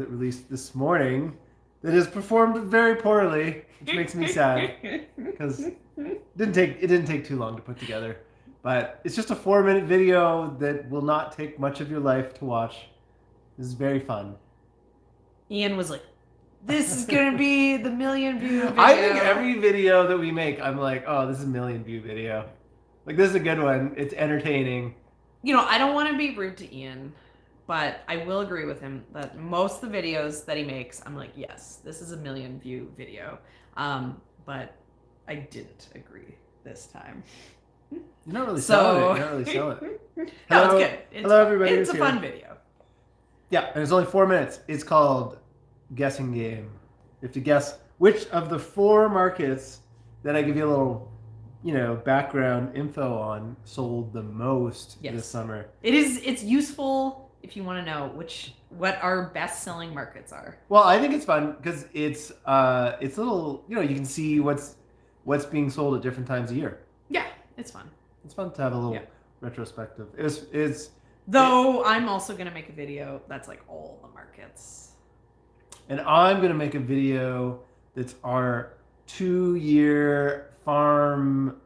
that released this morning that has performed very poorly, which makes me sad because it didn't take too long to put together. But it's just a 4-minute video that will not take much of your life to watch. This is very fun. Ian was like, this is going to be the 1,000,000 view video. I think every video that we make, I'm like, oh, this is a 1,000,000 view video. Like, this is a good one. It's entertaining. You know, I don't want to be rude to Ian, but I will agree with him that most of the videos that he makes, I'm like, yes, this is a 1,000,000 view video. But I didn't agree this time. You're not really selling it. You're not really selling it. No, it's good. Hello, everybody. It's a fun video. Yeah, and it's only 4 minutes. It's called Guessing Game. You have to guess which of the 4 markets that I give you a little, background info on sold the most this summer. It's useful if you want to know what our best-selling markets are. Well, I think it's fun because it's little, you can see what's being sold at different times of year. Yeah, it's fun. It's fun to have a little retrospective. Though I'm also going to make a video that's like all the markets. And I'm going to make a video that's our 2-year farm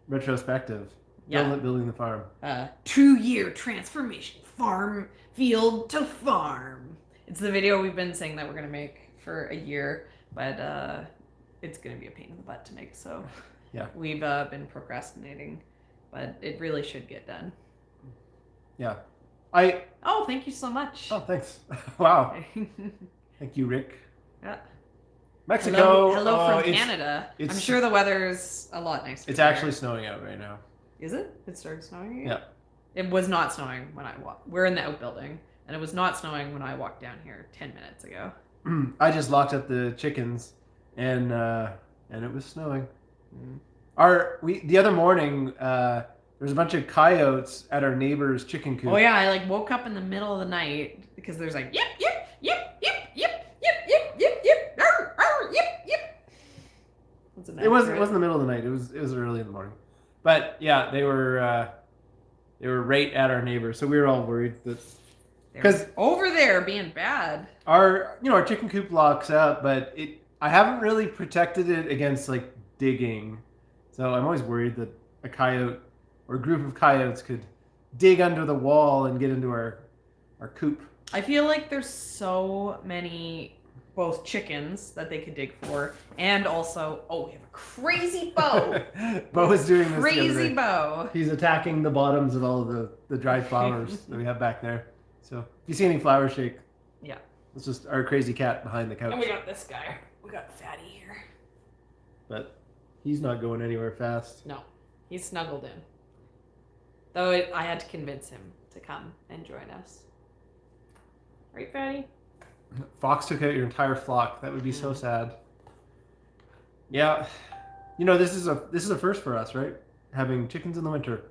retrospective. Yeah. Building the farm. 2-year transformation, farm field to farm. It's the video we've been saying that we're going to make for a year, but it's going to be a pain in the butt to make. So yeah, we've been procrastinating, but it really should get done. Yeah. Oh, thank you so much. Oh, thanks. Wow. Thank you, Rick. Yeah. Mexico. Hello from Canada. I'm sure the weather's a lot nicer. It's actually snowing out right now. Is it? It started snowing again? Yeah. It was not snowing when I walked. We're in the outbuilding, and it was not snowing when I walked down here 10 minutes ago. I just locked up the chickens, and it was snowing. The other morning, there was a bunch of coyotes at our neighbor's chicken coop. Oh yeah, I woke up in the middle of the night because there's yip yip yip yip yip yip yip yip yip arr, arr, yip yip. It wasn't the middle of the night. It was early in the morning. But yeah, they were right at our neighbor, so we were all worried that because over there being bad. Our chicken coop locks up, but I haven't really protected it against digging, so I'm always worried that a coyote or a group of coyotes could dig under the wall and get into our coop. I feel like there's so many both chickens that they could dig for, and also, we have a crazy bow. Bo is doing this. Crazy bow. He's attacking the bottoms of all of the dried flowers that we have back there. So if you see any flowers shake, it's just our crazy cat behind the couch. And we got this guy. We got Fatty here. But he's not going anywhere fast. No, he's snuggled in. Though I had to convince him to come and join us. Right, Fatty? Fox took out your entire flock. That would be so sad. Yeah. This is a first for us, right? Having chickens in the winter.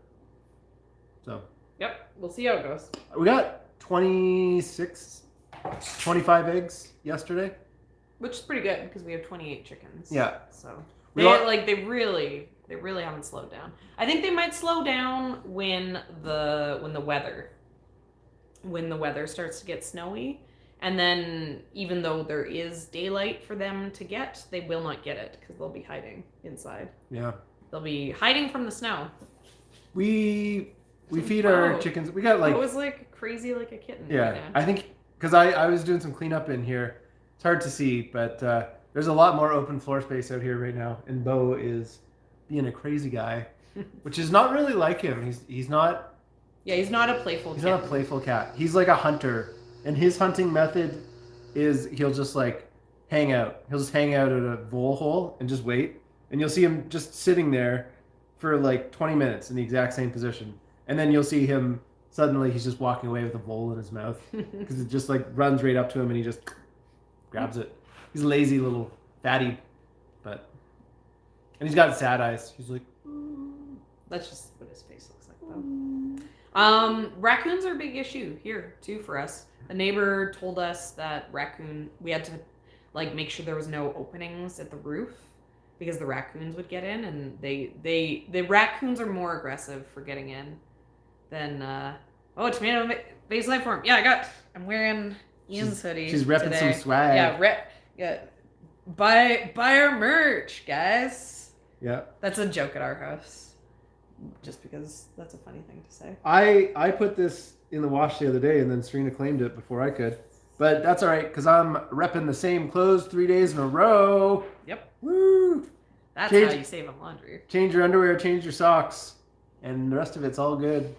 So. Yep. We'll see how it goes. We got 25 eggs yesterday. Which is pretty good because we have 28 chickens. Yeah. So they really haven't slowed down. I think they might slow down when the weather starts to get snowy. And then, even though there is daylight for them to get, they will not get it because they'll be hiding inside. Yeah. They'll be hiding from the snow. We feed our chickens. We got it was crazy like a kitten. Yeah, right now. I think because I was doing some cleanup in here. It's hard to see, but there's a lot more open floor space out here right now, and Bo is being a crazy guy, which is not really like him. He's not. Yeah, he's not a playful. He's not a playful cat. He's like a hunter. And his hunting method is he'll just hang out. He'll just hang out at a vole hole and just wait. And you'll see him just sitting there for 20 minutes in the exact same position. And then you'll see him suddenly he's just walking away with a vole in his mouth because it just runs right up to him and he just grabs it. He's a lazy little fatty, and he's got sad eyes. He's like, that's just what his face looks like though. Raccoons are a big issue here too for us. A neighbor told us that we had to make sure there was no openings at the roof because the raccoons would get in, and the raccoons are more aggressive for getting in than tomato base life form. Yeah, I'm wearing Ian's hoodie. She's repping today. some swag. Yeah. Buy our merch, guys. Yeah. That's a joke at our house. Just because that's a funny thing to say. I put this in the wash the other day, and then Serena claimed it before I could. But that's all right, because I'm repping the same clothes 3 days in a row. Yep. Woo! That's how you save on laundry. Change your underwear, change your socks, and the rest of it's all good.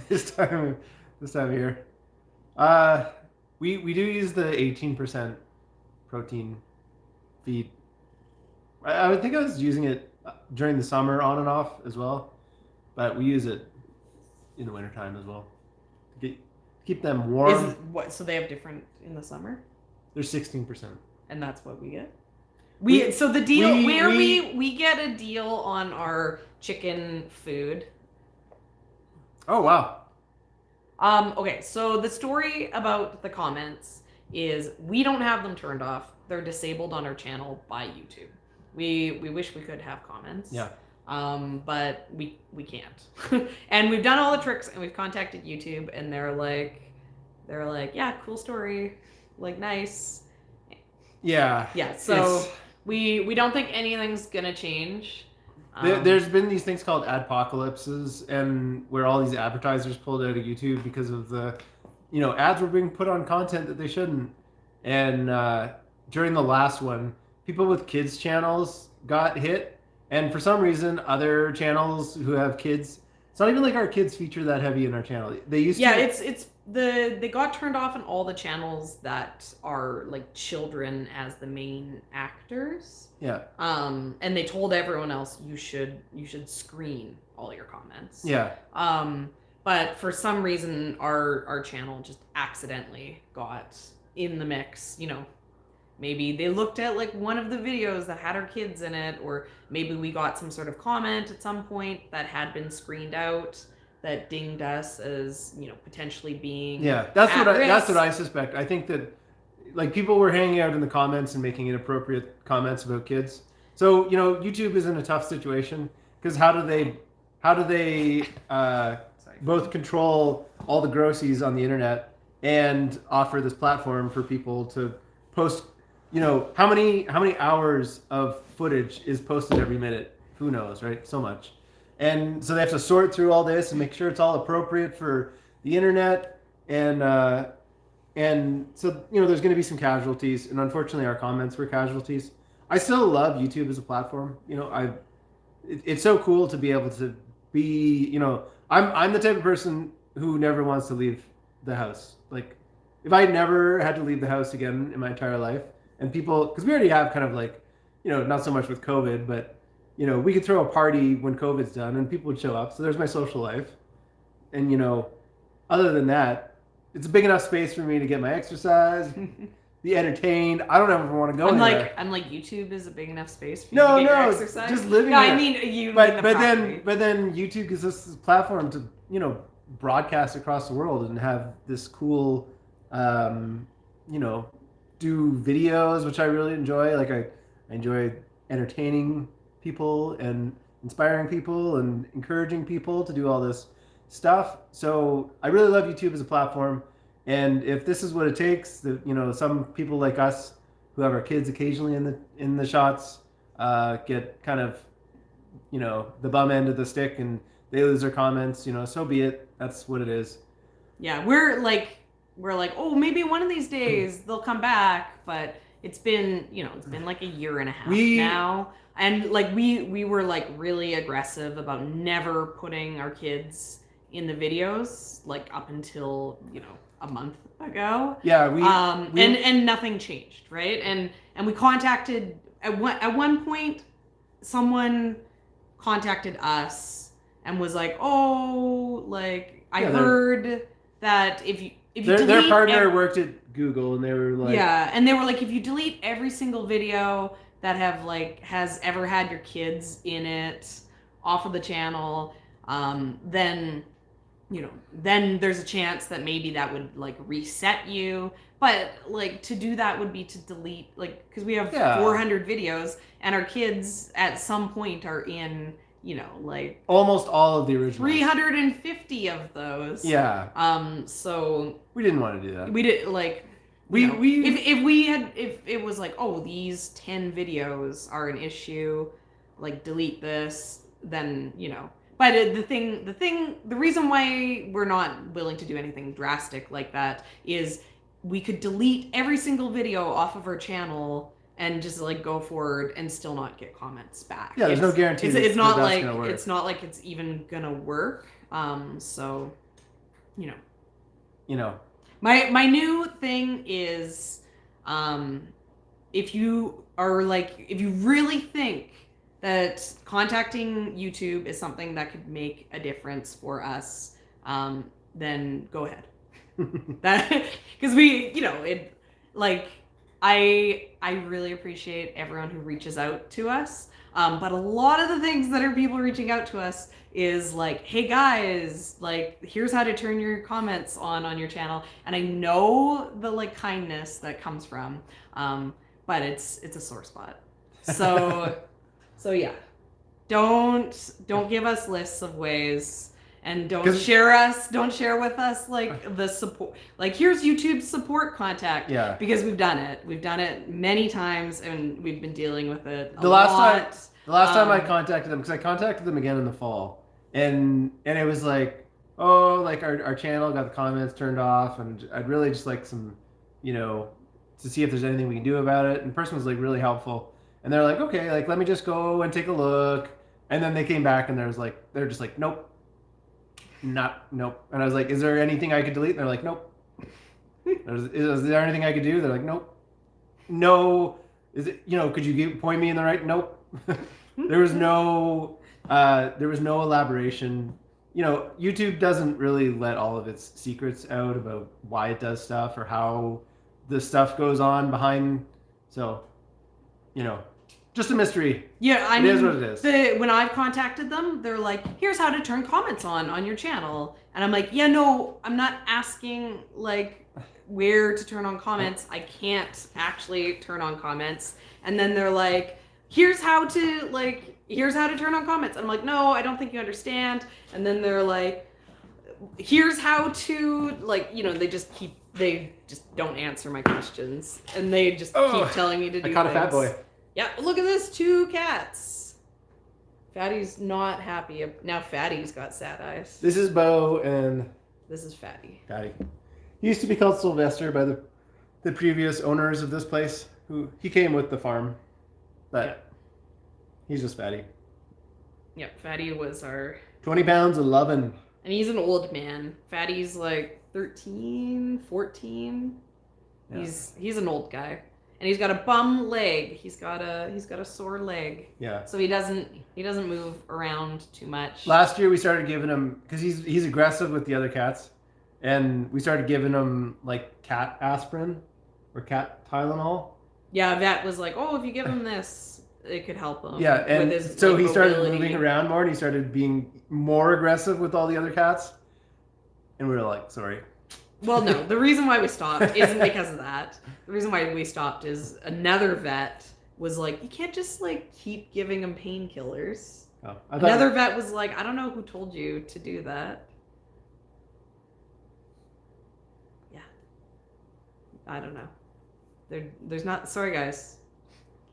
this time of year. We do use the 18% protein feed. I would think I was using it during the summer on and off as well, but we use it in the wintertime as well to keep them warm. So they have different in the summer? They're 16%. And that's what we get? We get a deal on our chicken food. Oh, wow. Okay, so the story about the comments is we don't have them turned off. They're disabled on our channel by YouTube. We wish we could have comments. Yeah. But we can't. And we've done all the tricks and we've contacted YouTube and they're like, yeah, cool story. Like, nice. Yeah. Yeah, so we don't think anything's gonna change. There's been these things called adpocalypses, and where all these advertisers pulled out of YouTube because of the, ads were being put on content that they shouldn't. And during the last one, people with kids channels got hit, and for some reason, other channels who have kids, it's not even like our kids feature that heavy in our channel. They used to. Yeah, they got turned off on all the channels that are like children as the main actors. Yeah. And they told everyone else you should screen all your comments. Yeah. But for some reason our channel just accidentally got in the mix, Maybe they looked at like one of the videos that had our kids in it, or maybe we got some sort of comment at some point that had been screened out that dinged us as, potentially being that's what I suspect. I think that like people were hanging out in the comments and making inappropriate comments about kids. So, YouTube is in a tough situation because how do they both control all the grossies on the internet and offer this platform for people to post, how many hours of footage is posted every minute? Who knows, right? So much. And so they have to sort through all this and make sure it's all appropriate for the internet. And so, there's going to be some casualties. And unfortunately, our comments were casualties. I still love YouTube as a platform. It's so cool to be able to be, I'm the type of person who never wants to leave the house. Like, if I never had to leave the house again in my entire life, and people, because we already have kind of like, not so much with COVID, but, we could throw a party when COVID's done and people would show up. So there's my social life. And, other than that, it's a big enough space for me to get my exercise, be entertained. I don't ever want to go anywhere. I'm like YouTube is a big enough space for you to get your exercise. Just living. No, I mean you. But then YouTube gives us this platform to broadcast across the world and have this cool, do videos, which I really enjoy. Like I enjoy entertaining people and inspiring people and encouraging people to do all this stuff. So I really love YouTube as a platform. And if this is what it takes, that some people like us who have our kids occasionally in the shots get kind of the bum end of the stick and they lose their comments, so be it. That's what it is. Yeah, we're like, oh, maybe one of these days they'll come back, but it's been like a year and a half now. And like we were like really aggressive about never putting our kids in the videos, like up until, a month ago. Yeah, and nothing changed, right? And we contacted at one point someone contacted us and was like, "Oh, like I heard that if you their partner worked at Google and they were like and they were like, if you delete every single video that has ever had your kids in it off of the channel, then then there's a chance that maybe that would like reset you. But like to do that would be to delete, like, because we have 400 videos and our kids at some point are in, like almost all of the originals. 350 of those. Yeah. So we didn't want to do that. We did like We if it was like, oh, these 10 videos are an issue, like delete this, then But the reason why we're not willing to do anything drastic like that is we could delete every single video off of our channel and just like go forward and still not get comments back. Yeah, there's no guarantee. It's not like gonna work. it's not like it's even gonna work. So, My new thing is, if you really think that contacting YouTube is something that could make a difference for us, then go ahead. Because I really appreciate everyone who reaches out to us. But a lot of the things that are people reaching out to us is like, hey guys, like here's how to turn your comments on your channel. And I know the like kindness that comes from, but it's a sore spot. So yeah, don't give us lists of ways, and don't share with us like the support, like here's YouTube's support contact. Yeah, because we've done it many times, and we've been dealing with it the last time I contacted them, because I contacted them again in the fall, and it was like, oh, like our channel got the comments turned off, and I'd really just like some, to see if there's anything we can do about it. And the person was like really helpful, and they're like, okay, like let me just go and take a look. And then they came back and they're just like, nope. Nope. And I was like, is there anything I could delete? And they're like, nope. Is there anything I could do? They're like, nope. No. Is it, could you point me in the right? Nope. There was no elaboration. YouTube doesn't really let all of its secrets out about why it does stuff or how the stuff goes on behind. So, just a mystery. Yeah, it is what it is. When I've contacted them, they're like, here's how to turn comments on your channel. And I'm like, yeah, no, I'm not asking like where to turn on comments. I can't actually turn on comments. And then they're like, here's how to turn on comments. And I'm like, no, I don't think you understand. And then they're like, here's how to they just don't answer my questions. And they just keep telling me to do I caught things. A fat boy. Yeah, look at this, 2 cats. Fatty's not happy. Now Fatty's got sad eyes. This is Bo, and this is Fatty. He used to be called Sylvester by the previous owners of this place. He came with the farm, but he's just Fatty. Yep, Fatty was our 20 pounds of lovin'. And he's an old man. Fatty's like 13, 14. Yeah. He's an old guy. And he's got a bum leg. He's got a sore leg. Yeah. So he doesn't move around too much. Last year we started giving him, because he's aggressive with the other cats, and we started giving him like cat aspirin or cat Tylenol. Yeah, Vet was like, oh, if you give him this, it could help him. Yeah, and with his, so like, he started mobility. moving around more, and he started being more aggressive with all the other cats. And we were like, sorry. Well, no, the reason why we stopped isn't because of that. The reason why we stopped is another vet was like, you can't just like keep giving him painkillers. Oh, another vet was like, I don't know who told you to do that. Yeah. I don't know. There's not, sorry guys.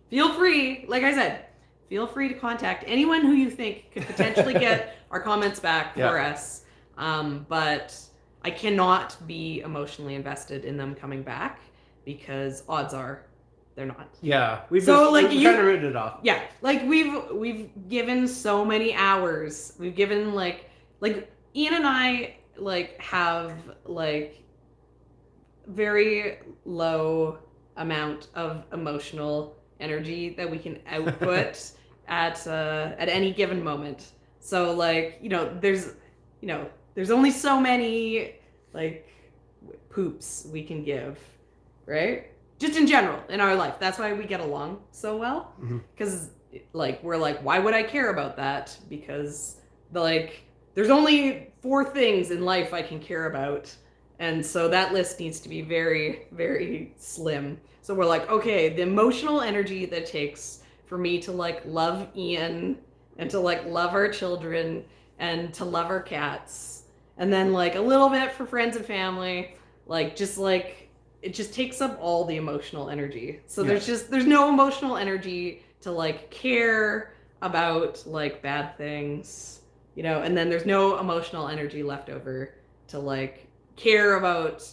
Feel free, like I said, feel free to contact anyone who you think could potentially get our comments back for us. But I cannot be emotionally invested in them coming back because odds are they're not. Yeah, we've kind of written it off. Yeah, like we've given so many hours. We've given like Ian and I like have like very low amount of emotional energy that we can output at any given moment. So like there's only so many like poops we can give, right? Just in general in our life. That's why we get along so well. Because we're like, why would I care about that? Because there's only 4 things in life I can care about, and so that list needs to be very, very slim. So we're like, okay, the emotional energy that it takes for me to like love Ian and to like love our children and to love our cats. And then like a little bit for friends and family, like just like it just takes up all the emotional energy. So Yeah. there's no emotional energy to like care about like bad things, you know, and then there's no emotional energy left over to like care about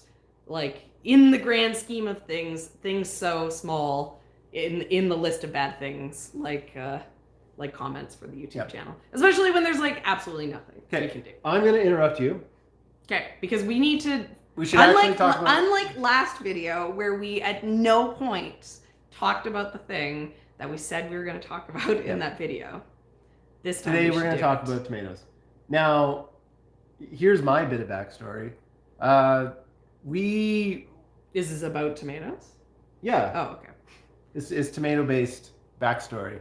like in the grand scheme of things so small in the list of bad things like comments for the YouTube channel, especially when there's like absolutely nothing we can do. I'm gonna interrupt you. Okay, because we need to. We should actually talk about. Unlike last video, where we at no point talked about the thing that we said we were going to talk about in that video. This time today we're going to talk about tomatoes. Now, here's my bit of backstory. Is this about tomatoes? Yeah. Oh, okay. This is tomato-based backstory.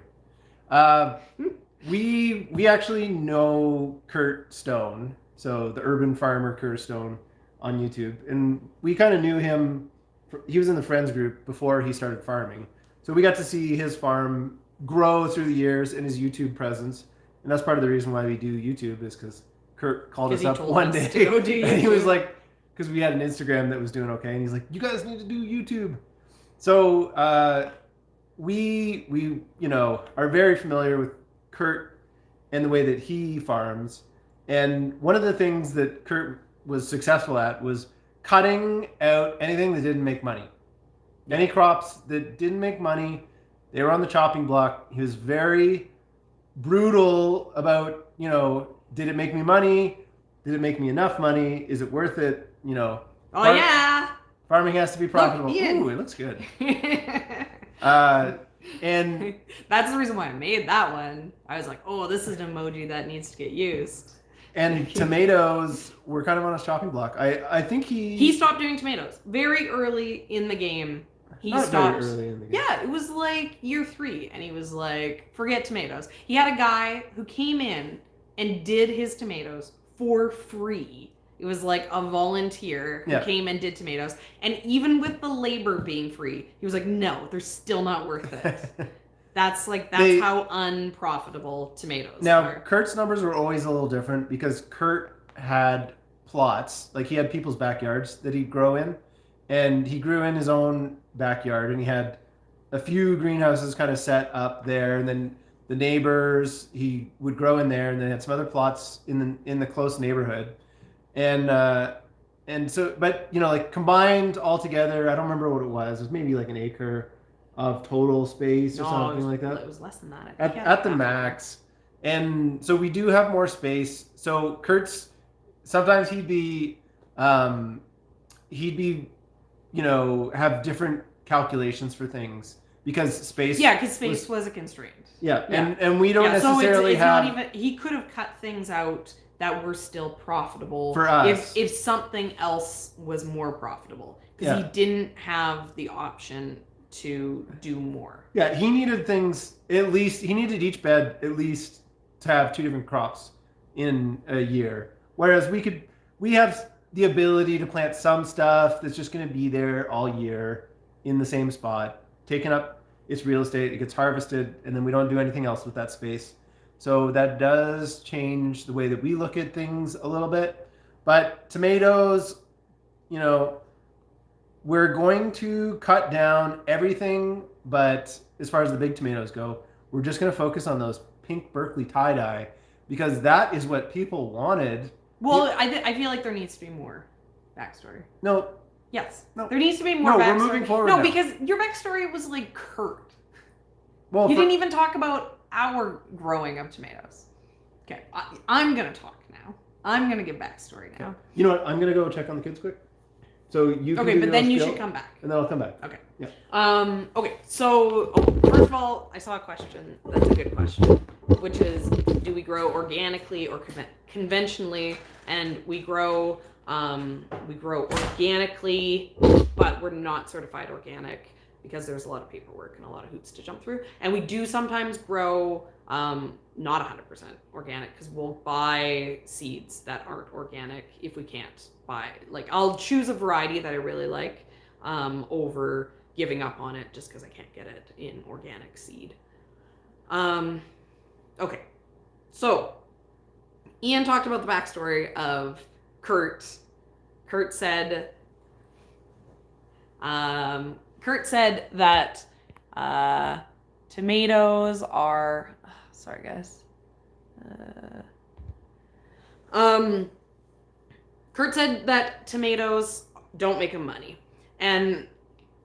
We actually know Kurt Stone, so the urban farmer Kurt Stone on YouTube, and we kind of knew him. He was in the friends group before he started farming, so we got to see his farm grow through the years and his YouTube presence, and that's part of the reason why we do YouTube is because Kurt called us up one day and he was like, because we had an Instagram that was doing okay, and he's like, you guys need to do YouTube. So we are very familiar with Kurt and the way that he farms, and one of the things that Kurt was successful at was cutting out anything that didn't make money. Any crops that didn't make money, they were on the chopping block. He was very brutal about, did it make me money? Did it make me enough money? Is it worth it? Farming has to be profitable. Ooh, it looks good. And that's the reason why I made that one. I was like, oh, this is an emoji that needs to get used. And tomatoes were kind of on his chopping block. I think he stopped doing tomatoes very early in the game. He stopped. Very early in the game. Yeah, it was like year 3, and he was like, forget tomatoes. He had a guy who came in and did his tomatoes for free. It was like a volunteer who came and did tomatoes. And even with the labor being free, he was like, no, they're still not worth it. That's how unprofitable tomatoes are. Kurt's numbers were always a little different because Kurt had plots, like he had people's backyards that he'd grow in, and he grew in his own backyard, and he had a few greenhouses kind of set up there, and then the neighbors he would grow in there, and then he had some other plots in the close neighborhood, and so, but like combined all together, I don't remember what it was. It was maybe like an acre of total space or something like that. It was less than that. At the max. And so we do have more space. So Kurt's, sometimes he'd be have different calculations for things because space. Yeah, because space was a constraint. Yeah. And we don't necessarily have. Not even, he could have cut things out that were still profitable for us if something else was more profitable, because he didn't have the option to do more. Yeah, he needed things, at least, he needed each bed at least to have 2 different crops in a year. Whereas we have the ability to plant some stuff that's just going to be there all year in the same spot, taking up its real estate, it gets harvested, and then we don't do anything else with that space. So that does change the way that we look at things a little bit. But tomatoes, we're going to cut down everything, but as far as the big tomatoes go, we're just going to focus on those pink Berkeley tie-dye because that is what people wanted. Well, I feel like there needs to be more backstory. No. Yes. No. There needs to be more backstory. We're moving forward now. No, because your backstory was like Kurt. Well, you didn't even talk about our growing of tomatoes. Okay, I'm going to talk now. I'm going to give backstory now. Okay. You know what? I'm going to go check on the kids quick. So you can but then you should come back. And then I'll come back. Okay. Yeah. Okay, so first of all, I saw a question. That's a good question, which is, do we grow organically or conventionally? And we grow organically, but we're not certified organic because there's a lot of paperwork and a lot of hoops to jump through. And we do sometimes grow not 100% organic because we'll buy seeds that aren't organic if we can't buy. Like, I'll choose a variety that I really like over giving up on it just because I can't get it in organic seed. Okay, so Ian talked about the backstory of Kurt. Kurt said, Kurt said that tomatoes are. Sorry, guys. Kurt said that tomatoes don't make him money, and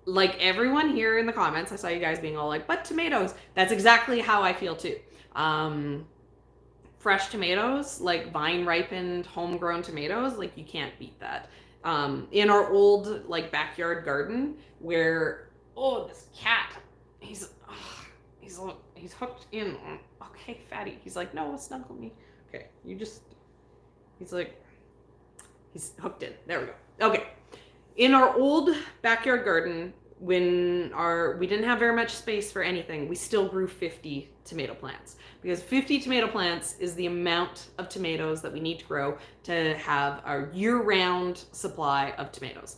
like everyone here in the comments, I saw you guys being all like, "But tomatoes." That's exactly how I feel too. Fresh tomatoes, like vine ripened, homegrown tomatoes, like you can't beat that. In our old like backyard garden, where this cat, he's hooked in. Okay, fatty. He's like, no, snuggle me. Okay, he's hooked in. There we go. Okay, in our old backyard garden, when we didn't have very much space for anything, we still grew 50 tomato plants, because 50 tomato plants is the amount of tomatoes that we need to grow to have our year-round supply of tomatoes.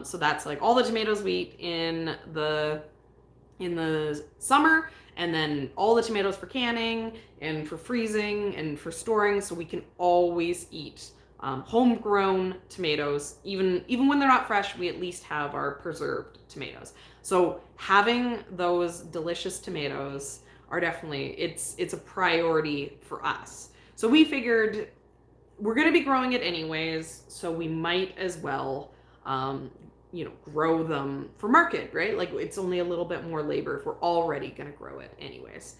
So that's like all the tomatoes we eat in the summer, and then all the tomatoes for canning and for freezing and for storing, so we can always eat homegrown tomatoes. Even when they're not fresh, we at least have our preserved tomatoes. So having those delicious tomatoes are definitely, it's a priority for us. So we figured we're going to be growing it anyways, so we might as well grow them for market, right? Like it's only a little bit more labor if we're already going to grow it anyways.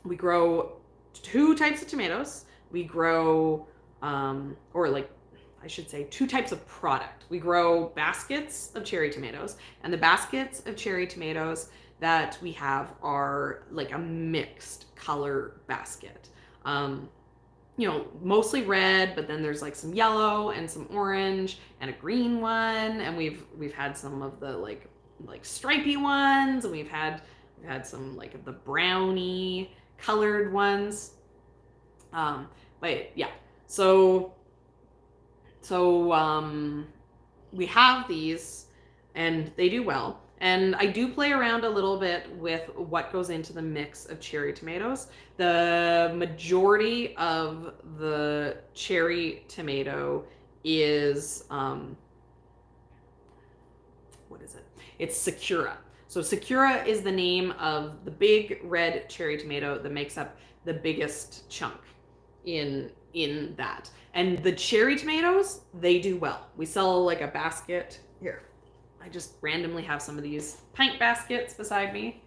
We grow 2 types of tomatoes. We grow two types of product. We grow baskets of cherry tomatoes, and the baskets of cherry tomatoes that we have are like a mixed color basket. Mostly red, but then there's like some yellow and some orange and a green one, and we've had some of the like stripy ones, and we've had some like the brownie colored ones. But yeah, so we have these, and they do well. And I do play around a little bit with what goes into the mix of cherry tomatoes. The majority of the cherry tomato is, what is it? It's Sakura. So Sakura is the name of the big red cherry tomato that makes up the biggest chunk in that. And the cherry tomatoes, they do well. We sell like a basket here. I just randomly have some of these pint baskets beside me.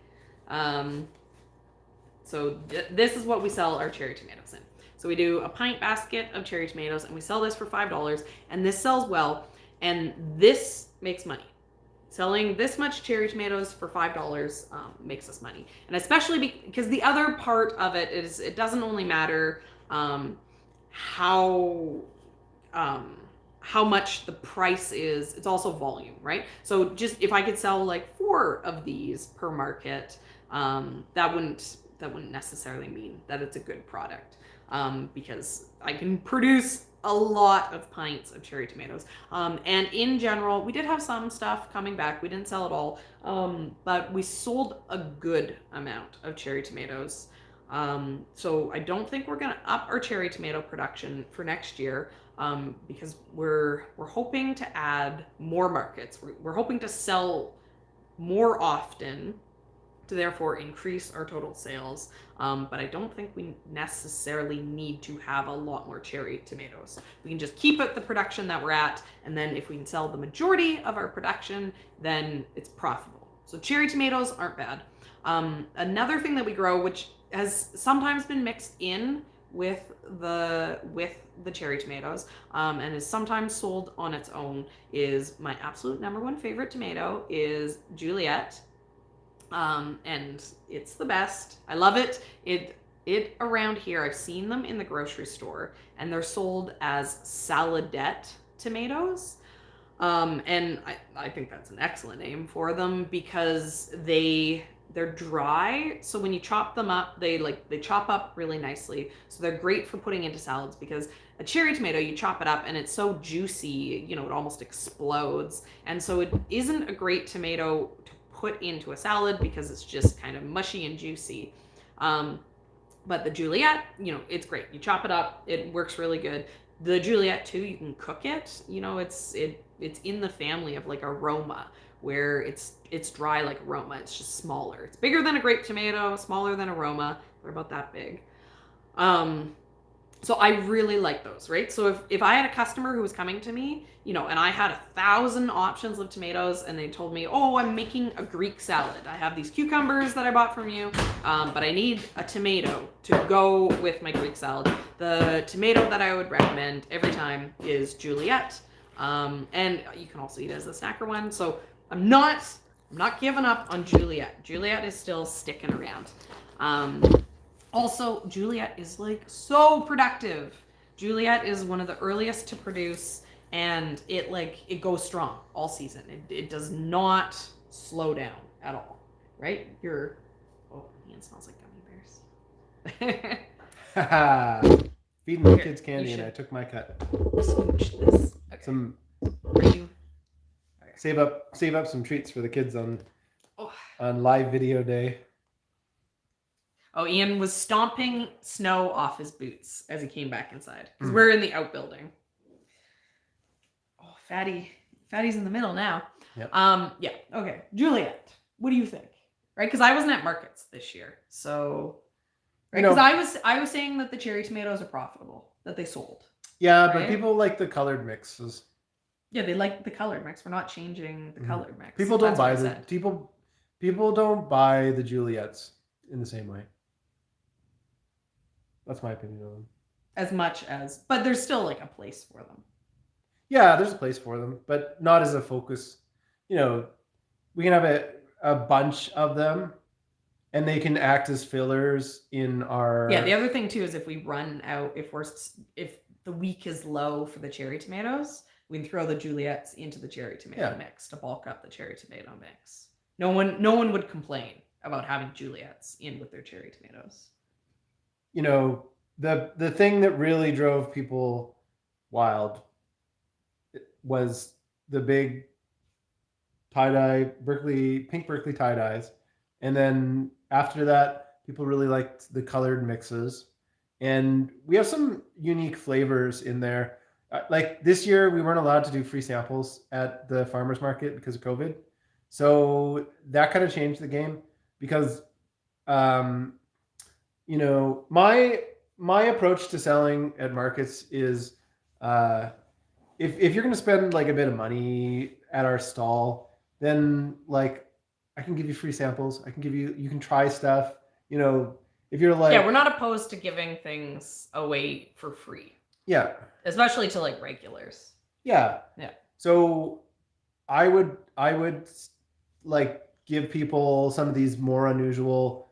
So this is what we sell our cherry tomatoes in. So we do a pint basket of cherry tomatoes, and we sell this for $5, and this sells well, and this makes money. Selling this much cherry tomatoes for $5 makes us money. And especially because the other part of it is, it doesn't only matter how much the price is, it's also volume, right? So just if I could sell like 4 of these per market, that wouldn't necessarily mean that it's a good product, because I can produce a lot of pints of cherry tomatoes. And in general, we did have some stuff coming back. We didn't sell it all, but we sold a good amount of cherry tomatoes. So I don't think we're gonna up our cherry tomato production for next year, because we're hoping to add more markets. We're hoping to sell more often, to therefore increase our total sales. But I don't think we necessarily need to have a lot more cherry tomatoes. We can just keep at the production that we're at, and then if we can sell the majority of our production, then it's profitable. So cherry tomatoes aren't bad. Another thing that we grow, which has sometimes been mixed in with the cherry tomatoes, and is sometimes sold on its own, is my absolute #1 favorite tomato is Juliet. And it's the best. I love it. It around here, I've seen them in the grocery store, and they're sold as saladette tomatoes. And I think that's an excellent name for them, because they're dry, so when you chop them up, they chop up really nicely. So they're great for putting into salads, because a cherry tomato, you chop it up and it's so juicy, it almost explodes. And so it isn't a great tomato to put into a salad, because it's just kind of mushy and juicy. But the Juliet, it's great. You chop it up, it works really good. The Juliet too, you can cook it. You know, it's in the family of like aroma, where it's dry like aroma. It's just smaller. It's bigger than a grape tomato, smaller than aroma. They're about that big. So I really like those, right? So if I had a customer who was coming to me, you know, and I had 1,000 options of tomatoes, and they told me, oh, I'm making a Greek salad. I have these cucumbers that I bought from you, but I need a tomato to go with my Greek salad. The tomato that I would recommend every time is Juliet. And you can also eat it as a snacker one. So I'm not giving up on Juliet. Juliet is still sticking around. Also, Juliet is like so productive. Juliet is one of the earliest to produce, and it goes strong all season. It does not slow down at all, right? Oh, Ian smells like gummy bears. Haha. Feeding the Here, kids candy, and I took my cut. Smooch this. Okay. Some Are you? Okay. save up some treats for the kids on Oh. live video day. Oh, Ian was stomping snow off his boots as he came back inside. Because we're in the outbuilding. Oh, Fatty's in the middle now. Yep. Yeah, okay. Juliet, what do you think? Right? Because I wasn't at markets this year. So, right? Because I was saying that the cherry tomatoes are profitable, that they sold. Yeah, right? but people like the colored mixes. Yeah, they like the colored mix. We're not changing the colored mix. People don't buy people don't buy the Juliets in the same way. That's my opinion on them. As much as, but there's still like a place for them. Yeah, there's a place for them, but not as a focus. You know, we can have a bunch of them, and they can act as fillers in our. Yeah, the other thing too is if we run out, if the week is low for the cherry tomatoes, we can throw the Juliets into the cherry tomato mix to bulk up the cherry tomato mix. No one would complain about having Juliets in with their cherry tomatoes. You know, the thing that really drove people wild was the big tie-dye pink Berkeley tie-dyes. And then after that, people really liked the colored mixes. And we have some unique flavors in there. Like this year, we weren't allowed to do free samples at the farmer's market because of COVID. So that kind of changed the game because, you know, my approach to selling at markets is if you're going to spend like a bit of money at our stall, then like I can give you free samples. You can try stuff. You know, if you're like, yeah, we're not opposed to giving things away for free. Yeah. Especially to like regulars. Yeah. Yeah. So I would like give people some of these more unusual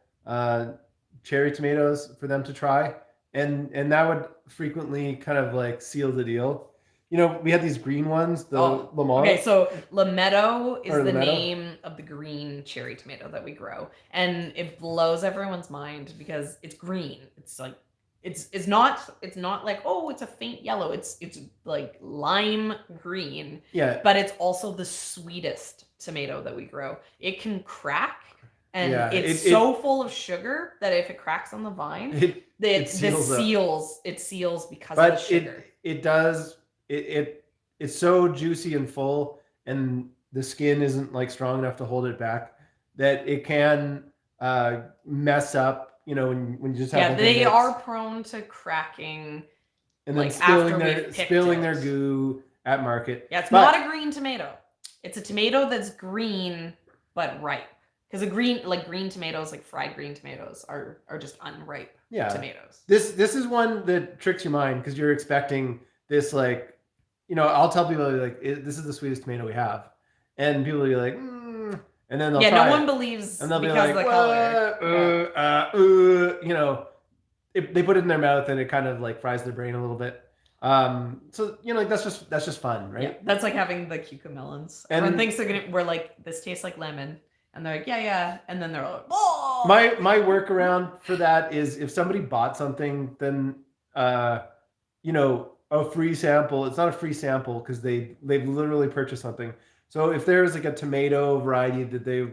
cherry tomatoes for them to try, and that would frequently kind of like seal the deal. You know, we had these green ones, the Lamont. Okay, so Lametto is the name of the green cherry tomato that we grow, and it blows everyone's mind because it's green. It's like it's not like, oh, it's a faint yellow. It's like lime green. Yeah. But it's also the sweetest tomato that we grow. It can crack. And it's so full of sugar that if it cracks on the vine, it seals because of the sugar. It's so juicy and full, and the skin isn't like strong enough to hold it back, that it can mess up. You know, when you just have they are prone to cracking, and then spilling their goo at market. Yeah, it's not a green tomato. It's a tomato that's green but ripe. Because green tomatoes, like fried green tomatoes, are just unripe tomatoes. This is one that tricks your mind because you're expecting this, like, you know, I'll tell people like this is the sweetest tomato we have, and people will be like, and then they'll try no one believes, and they'll because be like, of the color. You know, they put it in their mouth and it kind of like fries their brain a little bit. So you know, like that's just fun, right? Yeah, that's like having the cucamelons. Everyone thinks we're like, this tastes like lemon. And they're like, yeah. And then they're like, oh! My workaround for that is if somebody bought something, then, you know, a free sample. It's not a free sample because they've literally purchased something. So if there's like a tomato variety that they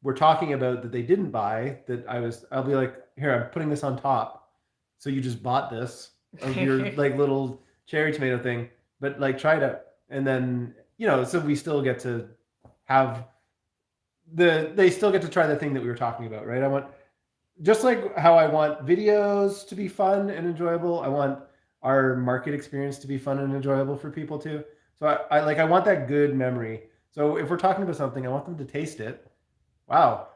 were talking about that they didn't buy, I'll be like, here, I'm putting this on top. So you just bought this of your like little cherry tomato thing, but like try it out. And then, so we still get to have they still get to try the thing that we were talking about, right? I want, just like how I want videos to be fun and enjoyable, I want our market experience to be fun and enjoyable for people too. So I want that good memory. So if we're talking about something, I want them to taste it. Wow.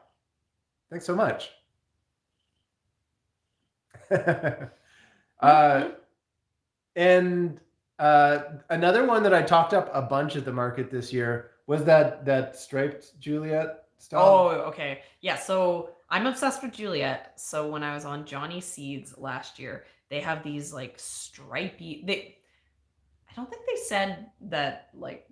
Thanks so much. And another one that I talked up a bunch at the market this year was that striped Juliet style. Oh, okay. Yeah, so I'm obsessed with Juliet. So when I was on Johnny Seeds last year, they have these like stripy. I don't think they said that like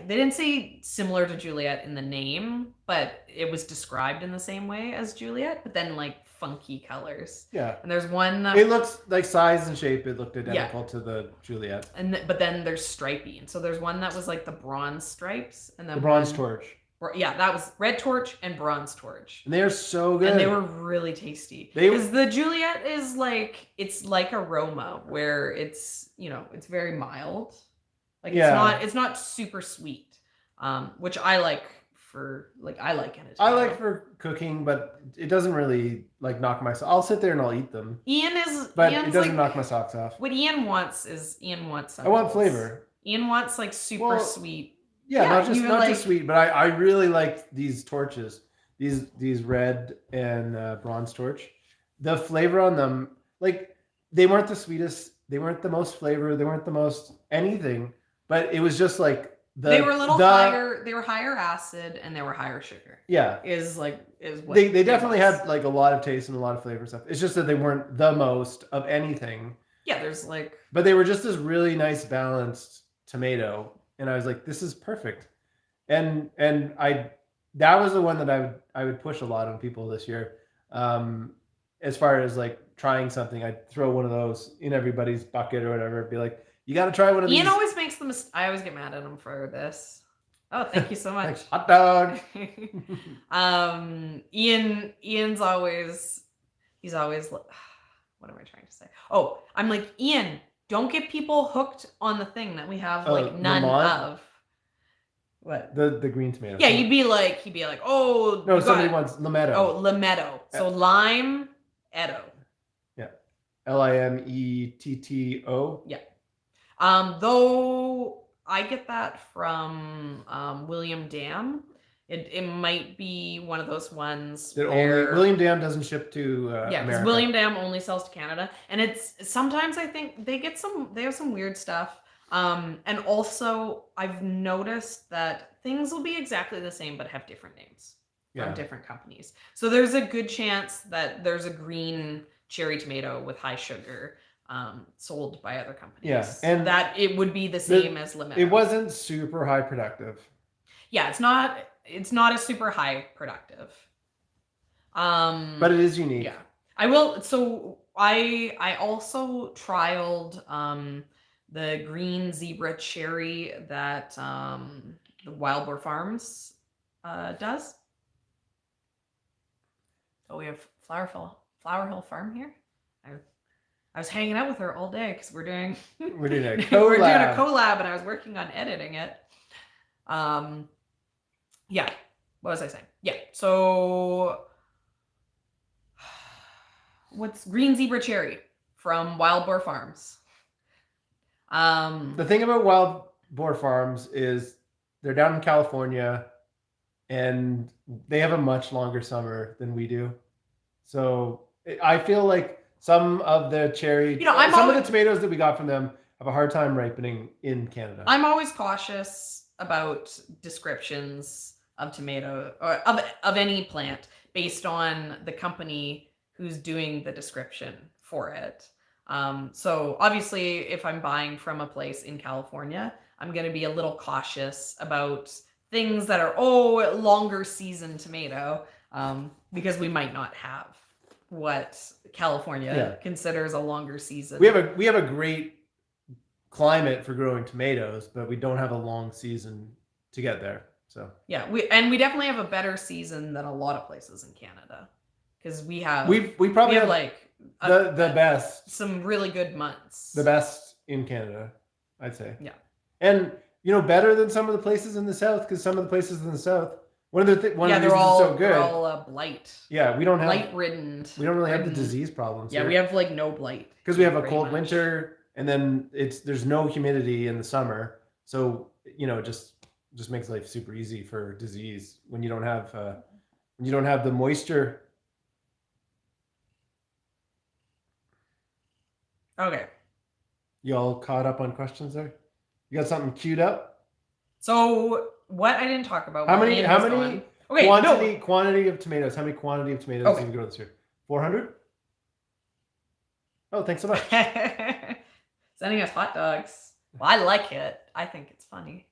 they didn't say similar to Juliet in the name, but it was described in the same way as Juliet, but then like funky colors. Yeah. And there's one that it looks like size and shape. It looked identical to the Juliet. But then there's stripy, and so there's one that was like the bronze stripes, and then the bronze torch. Yeah, that was red torch and bronze torch. And they are so good. And they were really tasty. Because the Juliet is like, it's like aroma where it's, it's very mild. Like it's not super sweet. Which I like I like it. I like for cooking, but it doesn't really like knock my socks. I'll sit there and I'll eat them. Ian's it doesn't knock my socks off. What Ian wants I want flavor. Ian wants like super sweet. Yeah, not just sweet, but I really like these torches, these red and bronze torch. The flavor on them, like they weren't the sweetest, they weren't the most flavor, they weren't the most anything, but it was just like they were a little higher. They were higher acid and they were higher sugar. Yeah, is what they definitely had like a lot of taste and a lot of flavor stuff. It's just that they weren't the most of anything. Yeah, there's like, but they were just this really nice balanced tomato. And I was like, this is perfect. And that was the one that I would push a lot on people this year. As far as like trying something, I'd throw one of those in everybody's bucket or whatever. Be like, you got to try one of these. Ian always makes the mistake. I always get mad at him for this. Oh, thank you so much. Thanks, hot dog. Ian's always, he's always, what am I trying to say? Oh, I'm like, Ian, don't get people hooked on the thing that we have like none of. What? The green tomato. Yeah, he'd be like, oh no, somebody wants limetto. Oh, limetto. So lime edo. Yeah. Limetto. Yeah. Though I get that from William Dam. It might be one of those ones that where William Dam doesn't ship to yeah, because William Dam only sells to Canada, and it's sometimes I think they have some weird stuff. And also I've noticed that things will be exactly the same but have different names from different companies. So there's a good chance that there's a green cherry tomato with high sugar sold by other companies. Yeah, and that it would be the same as limetto. It wasn't super high productive. Yeah, it's not a super high productive. But it is unique. Yeah. I will. So I also trialed the green zebra cherry that the Wild Boar Farms does. Oh, we have Flower Hill Farm here. I was hanging out with her all day because we're doing a collab. We're doing a collab, and I was working on editing it. Yeah. What was I saying? Yeah. So what's green zebra cherry from Wild Boar Farms? The thing about Wild Boar Farms is they're down in California and they have a much longer summer than we do. So I feel like some of the cherry, some of the tomatoes that we got from them have a hard time ripening in Canada. I'm always cautious about descriptions of tomato or of any plant based on the company who's doing the description for it. So obviously if I'm buying from a place in California, I'm going to be a little cautious about things that are, longer season tomato, because we might not have what California considers a longer season. We have a great climate for growing tomatoes, but we don't have a long season to get there. So yeah, we definitely have a better season than a lot of places in Canada, because we probably have like the best, some really good months. The best in Canada. I'd say. Yeah. And, better than some of the places in the South, because some of the places in the South, one of the reasons they're it's so good. They're all blight. Yeah, we don't have blight-ridden. We don't really have the disease problems. Yeah, here. we have like no blight. Because we have a cold winter, and then there's no humidity in the summer, so it just makes life super easy for disease when you don't have the moisture. Okay. You all caught up on questions there? You got something queued up? So what I didn't talk about. How many okay, quantity of tomatoes? How many quantity of tomatoes did you grow this year? 400? Oh, thanks so much. Sending us hot dogs. Well, I like it. I think it's funny.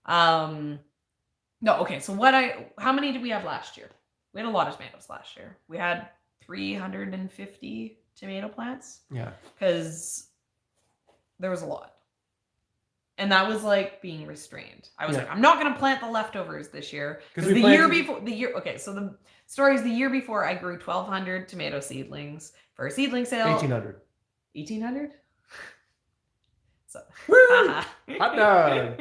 No, okay, so how many did we have last year? We had a lot of tomatoes last year. We had 350 tomato plants. Yeah. Because there was a lot. And that was like being restrained. I was like, I'm not going to plant the leftovers this year. Because the year before, so the story is the year before I grew 1,200 tomato seedlings for a seedling sale. 1,800. 1,800? So, hot dog.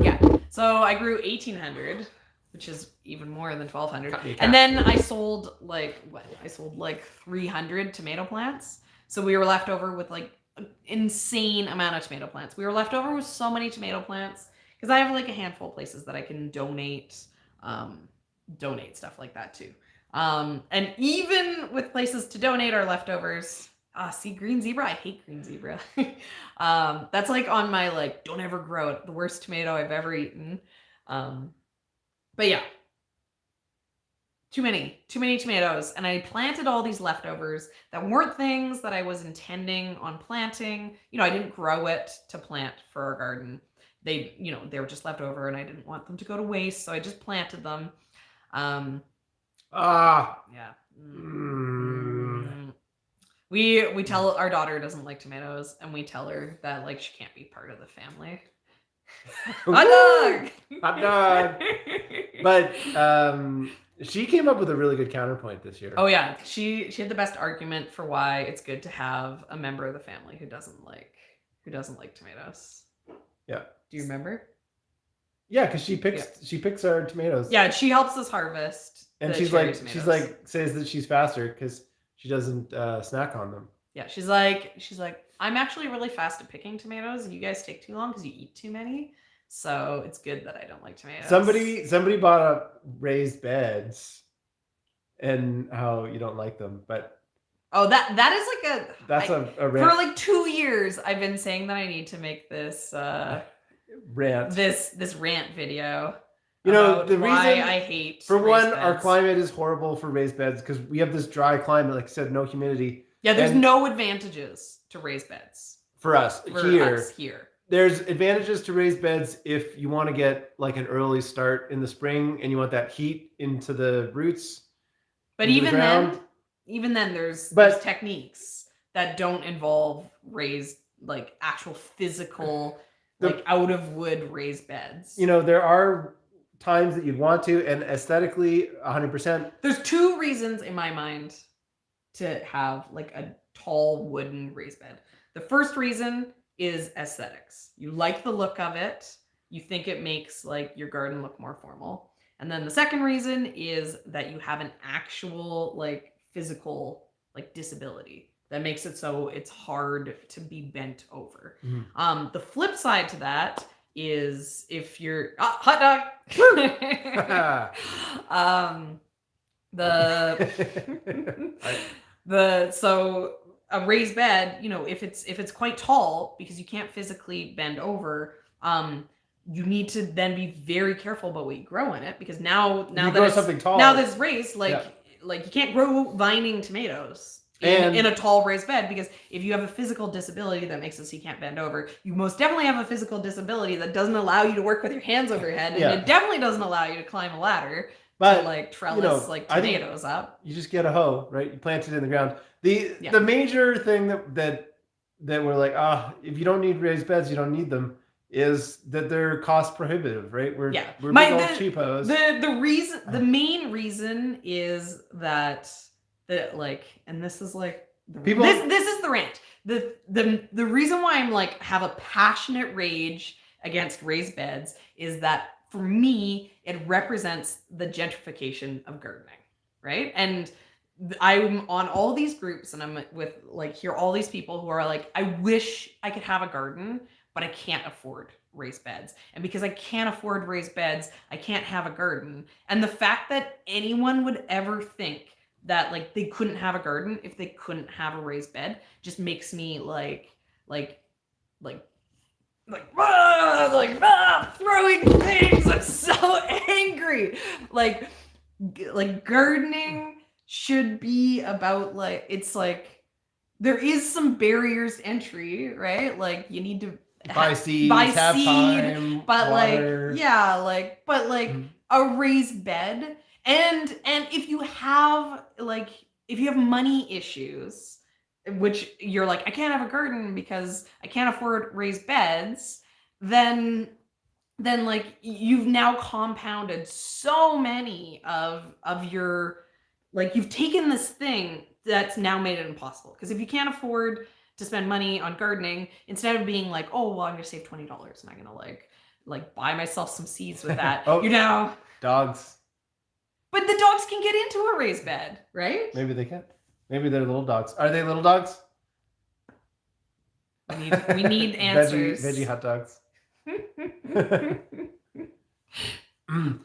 Yeah. So I grew 1,800, which is even more than 1,200. And then I sold like 300 tomato plants. So we were left over with like an insane amount of tomato plants. We were left over with so many tomato plants because I have like a handful of places that I can donate stuff like that to. And even with places to donate our leftovers, see green zebra. I hate green zebra. That's like on my like don't ever grow it. The worst tomato I've ever eaten. But yeah, too many tomatoes. And I planted all these leftovers that weren't things that I was intending on planting. I didn't grow it to plant for our garden. They were just left over and I didn't want them to go to waste. So I just planted them. Yeah. We tell our daughter doesn't like tomatoes and we tell her that like she can't be part of the family. Hot dog. But she came up with a really good counterpoint this year. Oh yeah, she had the best argument for why it's good to have a member of the family who doesn't like tomatoes. Yeah. Do you remember? Yeah, because she picks our tomatoes. Yeah, she helps us harvest. And says that she's faster because she doesn't snack on them. Yeah, she's like, I'm actually really fast at picking tomatoes. You guys take too long because you eat too many. So it's good that I don't like tomatoes. Somebody bought up raised beds, and how you don't like them, but that is like a rant. For like 2 years. I've been saying that I need to make this rant. This rant video. The reason I hate for one, our climate is horrible for raised beds because we have this dry climate, like I said, no humidity. Yeah, there's no advantages to raised beds for us here. There's advantages to raised beds if you want to get like an early start in the spring and you want that heat into the roots. But even then, there's techniques that don't involve raised, like actual physical, like out of wood raised beds. There are times that you'd want to, and aesthetically 100%. There's 2 reasons in my mind to have like a tall wooden raised bed. The first reason is aesthetics. You like the look of it. You think it makes like your garden look more formal. And then the second reason is that you have an actual like physical like disability that makes it so it's hard to be bent over. Mm-hmm. The flip side to that is if you're hot dog. So a raised bed, if it's quite tall because you can't physically bend over, you need to then be very careful about what you grow in it because now that it's something tall, now that it's raised, like you can't grow vining tomatoes in a tall raised bed because if you have a physical disability that makes it so you can't bend over, you most definitely have a physical disability that doesn't allow you to work with your hands over your head, and it definitely doesn't allow you to climb a ladder. But like trellis tomatoes up. You just get a hoe, right? You plant it in the ground. The major thing that we're like, if you don't need raised beds, you don't need them, is that they're cost prohibitive, right? We're big old cheapos. The main reason is that that like, and this is like People- this is the rant. The reason why I'm like have a passionate rage against raised beds is that for me it represents the gentrification of gardening, right? And I'm on all these groups and I'm with like hear all these people who are like, I wish I could have a garden, but I can't afford raised beds. And because I can't afford raised beds, I can't have a garden. And the fact that anyone would ever think that like they couldn't have a garden if they couldn't have a raised bed just makes me throwing things. I'm so angry. Like gardening should be about like, it's like there is some barriers to entry, right? Like you need to buy seeds, have time, but water. A raised bed, and if you have money issues, which you're like, I can't have a garden because I can't afford raised beds, then like you've now compounded so many of your, like you've taken this thing that's now made it impossible. Because if you can't afford to spend money on gardening, instead of being like, oh well, I'm gonna save $20 and I'm gonna like buy myself some seeds with that. Oh, you know, dogs. But the dogs can get into a raised bed, right? Maybe they can. Maybe they're little dogs. Are they little dogs? We need answers. Veggie hot dogs.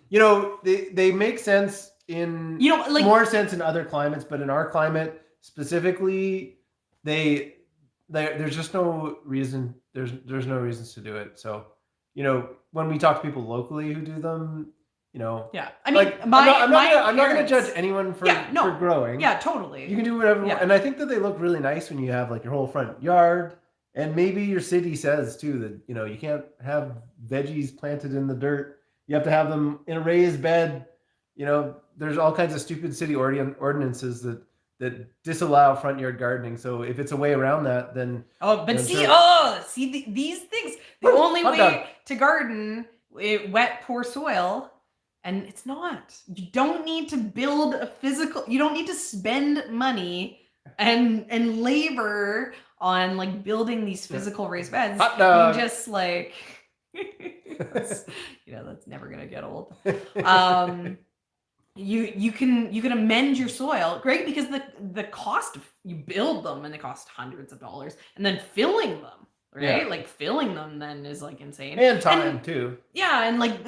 You know, they make sense in more sense in other climates, but in our climate specifically, there's just no reason. There's no reasons to do it. So, you know, when we talk to people locally who do them, you know, yeah, I mean, like, I'm not gonna judge anyone for growing. Yeah, totally. You can do whatever. Yeah. And I think that they look really nice when you have like your whole front yard, and maybe your city says too that, you know, you can't have veggies planted in the dirt. You have to have them in a raised bed. You know, there's all kinds of stupid city ordinances that disallow front yard gardening. So if it's a way around that, then these things. The only way to garden wet, poor soil, and it's not. You don't need to build a physical. You don't need to spend money and labor on like building these physical raised beds. Hot dog. You just like, that's never gonna get old. You can amend your soil, great, because the cost of you build them and they cost hundreds of dollars, and then filling them, right? Yeah. Like filling them then is like insane, and time too. Yeah, and like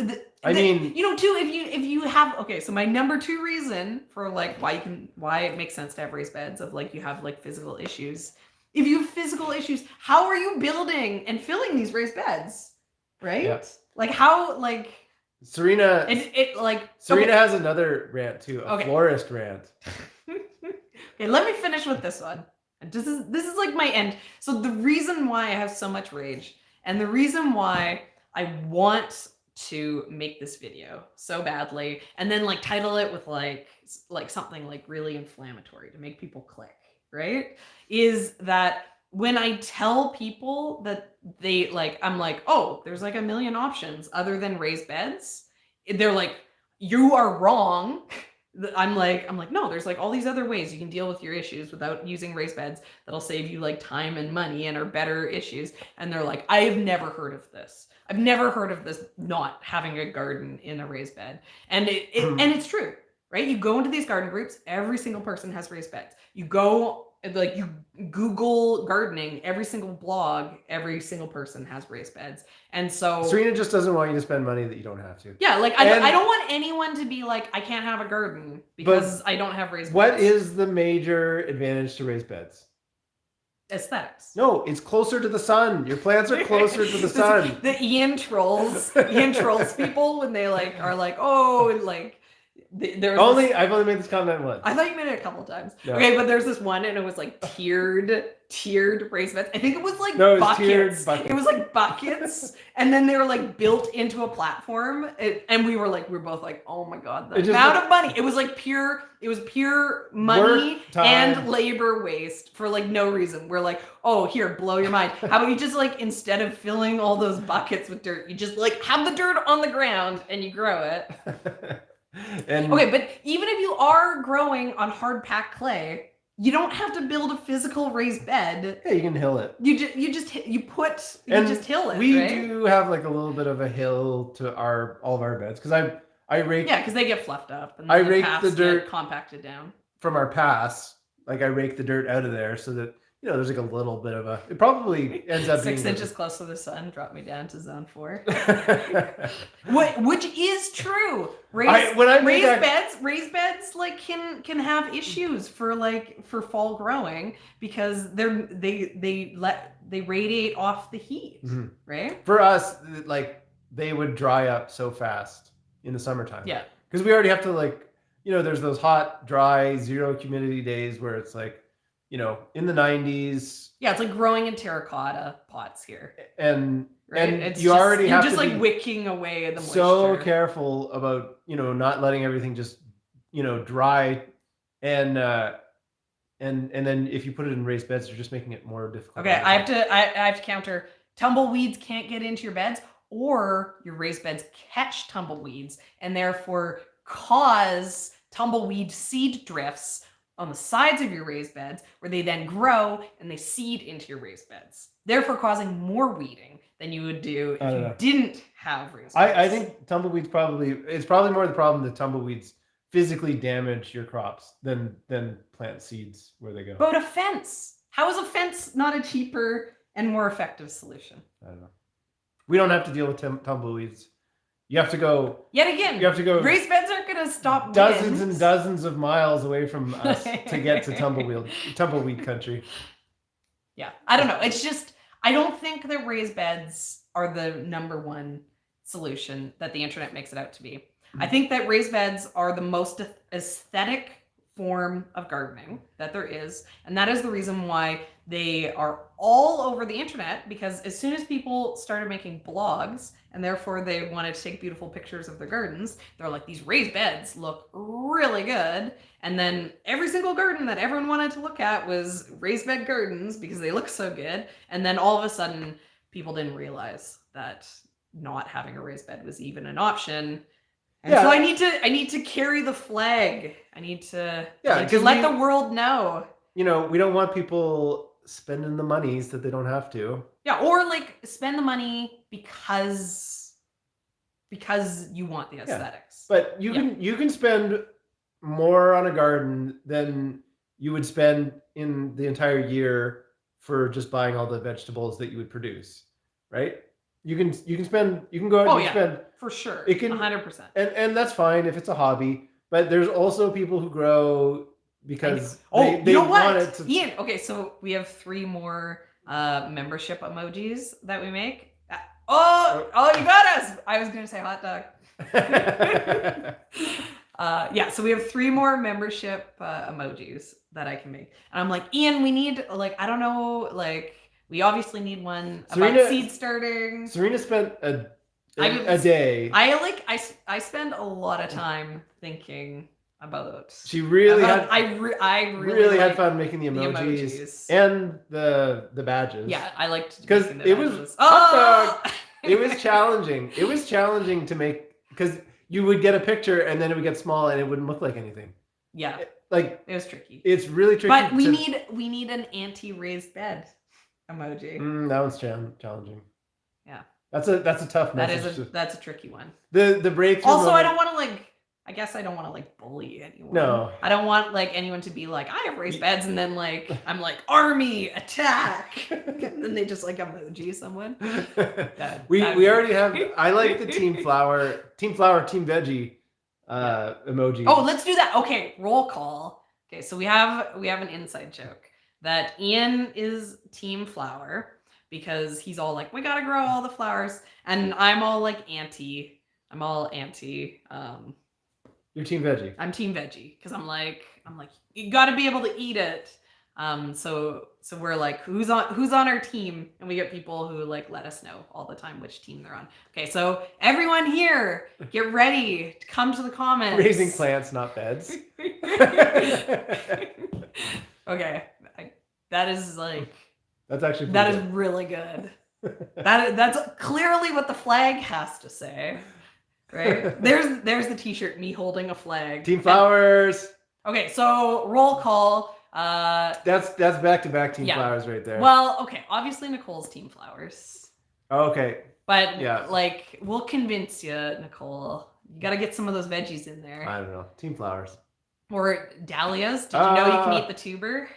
if you have, okay, so my number 2 reason for like why it makes sense to have raised beds of like you have like physical issues. If you have physical issues, how are you building and filling these raised beds, right? Yeah. Like how like. Serena Serena has another rant too, a florist rant. Okay, let me finish with this one. This is like my end. So the reason why I have so much rage and the reason why I want to make this video so badly and then like title it with like something like really inflammatory to make people click, right? Is that when I tell people that they like, I'm like, oh, there's like a million options other than raised beds. They're like, you are wrong. I'm like, no, there's like all these other ways you can deal with your issues without using raised beds that'll save you like time and money and are better issues. And they're like, I have never heard of this. I've never heard of this not having a garden in a raised bed. And and it's true, right? You go into these garden groups, every single person has raised beds. You go, like you Google gardening, every single blog, every single person has raised beds. And so Serena just doesn't want you to spend money that you don't have to. Yeah, like I don't want anyone to be like, I can't have a garden because I don't have raised beds. What is the major advantage to raised beds? Aesthetics. No, it's closer to the sun. Your plants are closer to the sun. The Ian trolls people when they like are like, oh, like I've only made this comment once. I thought you made it a couple of times. No. Okay, but there's this one and it was like tiered raised beds. I think it was like buckets. It was like buckets, and then they were like built into a platform. And we were both like, oh my god, the amount of money. It was pure money and labor waste for like no reason. We're like, oh, here, blow your mind. How about you just like, instead of filling all those buckets with dirt, you just like have the dirt on the ground and you grow it. And Okay, but even if you are growing on hard packed clay, you don't have to build a physical raised bed. yeah, you can hill it. You just hill it. We right? do have like a little bit of a hill to all of our beds because I rake. Yeah, because they get fluffed up and I the rake paths the dirt get compacted down. from our pass. Like I rake the dirt out of there so that there's like a little bit of a. It probably ends up 6 being inches close to the sun, drop me down to zone 4. like, Which is true. Raised beds like can have issues for fall growing because they radiate off the heat, Mhm. right? For us, like they would dry up so fast in the summertime. Yeah. Because we already have to there's those hot, dry, zero humidity days where it's like, in the 90s. Yeah, it's like growing in terracotta pots here. And right? and it's you just, already you're have just to like be wicking away the moisture. so careful about, not letting everything just, dry. And then if you put it in raised beds, you're just making it more difficult. Okay, I have to counter. Tumbleweeds can't get into your beds, or your raised beds catch tumbleweeds and therefore cause tumbleweed seed drifts on the sides of your raised beds, where they then grow and they seed into your raised beds, therefore causing more weeding than you would do if you didn't have raised beds. I think tumbleweeds it's probably more the problem that tumbleweeds physically damage your crops than plant seeds where they go. But a fence. How is a fence not a cheaper and more effective solution? I don't know. We don't have to deal with tumbleweeds. You have to go. Yet again, you have to go. Raised beds aren't going to stop dozens winds. and dozens of miles away from us to get to tumbleweed country. Yeah, I don't know. It's just I don't think that raised beds are the number one solution that the internet makes it out to be. I think that raised beds are the most aesthetic form of gardening that there is, and that is the reason why they are all over the internet, because as soon as people started making blogs and therefore they wanted to take beautiful pictures of their gardens, they're like, these raised beds look really good. And then every single garden that everyone wanted to look at was raised bed gardens because they look so good. And then all of a sudden people didn't realize that not having a raised bed was even an option. And so I need to carry the flag. I need to let the world know. We don't want people spending the monies that they don't have to. Yeah, or like spend the money because you want the aesthetics. But you can spend more on a garden than you would spend in the entire year for just buying all the vegetables that you would produce, right? You can go out and spend for sure. It can 100%. And that's fine if it's a hobby, but there's also people who grow because they want it to. Ian, okay, so we have 3 more membership emojis that we make. Oh, you got us. I was gonna say hot dog. So we have 3 more membership emojis that I can make, and I'm like, Ian, we need I don't know, we obviously need one about seed starting. Serena spent a day. I spend a lot of time thinking about. She really had. I really had fun making the emojis and the badges. Yeah, I liked because it was hot dog. It was challenging. It was challenging to make because you would get a picture and then it would get small and it wouldn't look like anything. Yeah, it was tricky. It's really tricky. But we need an anti-raised bed emoji. That one's challenging. Yeah, that's a tough message. That's a tricky one. The breakthrough. Also, I don't want to I guess I don't want to bully anyone. No, I don't want anyone to be like, I have raised beds, and then I'm like, army attack, and then they just emoji someone. We already have. I like the team flower, team veggie emoji. Oh, let's do that. Okay, roll call. Okay, so we have an inside joke that Ian is team flower because he's all we gotta grow all the flowers, and I'm all anti. I'm all anti. You're team veggie. I'm team veggie because I'm like you got to be able to eat it. So we're who's on our team, and we get people who let us know all the time which team they're on. Okay, so everyone here, get ready to come to the comments. Raising plants, not beds. Okay, that is that's actually that is really good. That's clearly what the flag has to say. Right? There's the t-shirt, me holding a flag. Team Flowers. Okay, so roll call. That's back-to-back Team Flowers right there. Well, okay, obviously Nicole's Team Flowers. Okay. But yeah, like, we'll convince you, Nicole. You gotta get some of those veggies in there. I don't know. Team Flowers. Or dahlias. Did you know you can eat the tuber?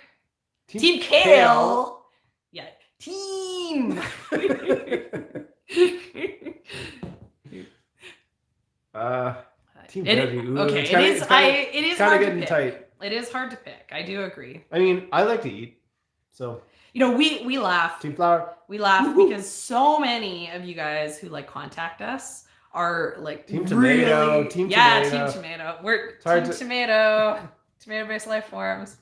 Team Kale. Yeah. Team. Team veggie. Okay, it is kind hard of getting to pick. tight. It is hard to pick. I do agree. I mean, I like to eat, so. You know, we laugh. Team Flower. We laugh because so many of you guys who like contact us are like Team Tomato. Really, Team yeah, Tomato. Team Tomato. We're Team Tomato. Tomato-based life forms.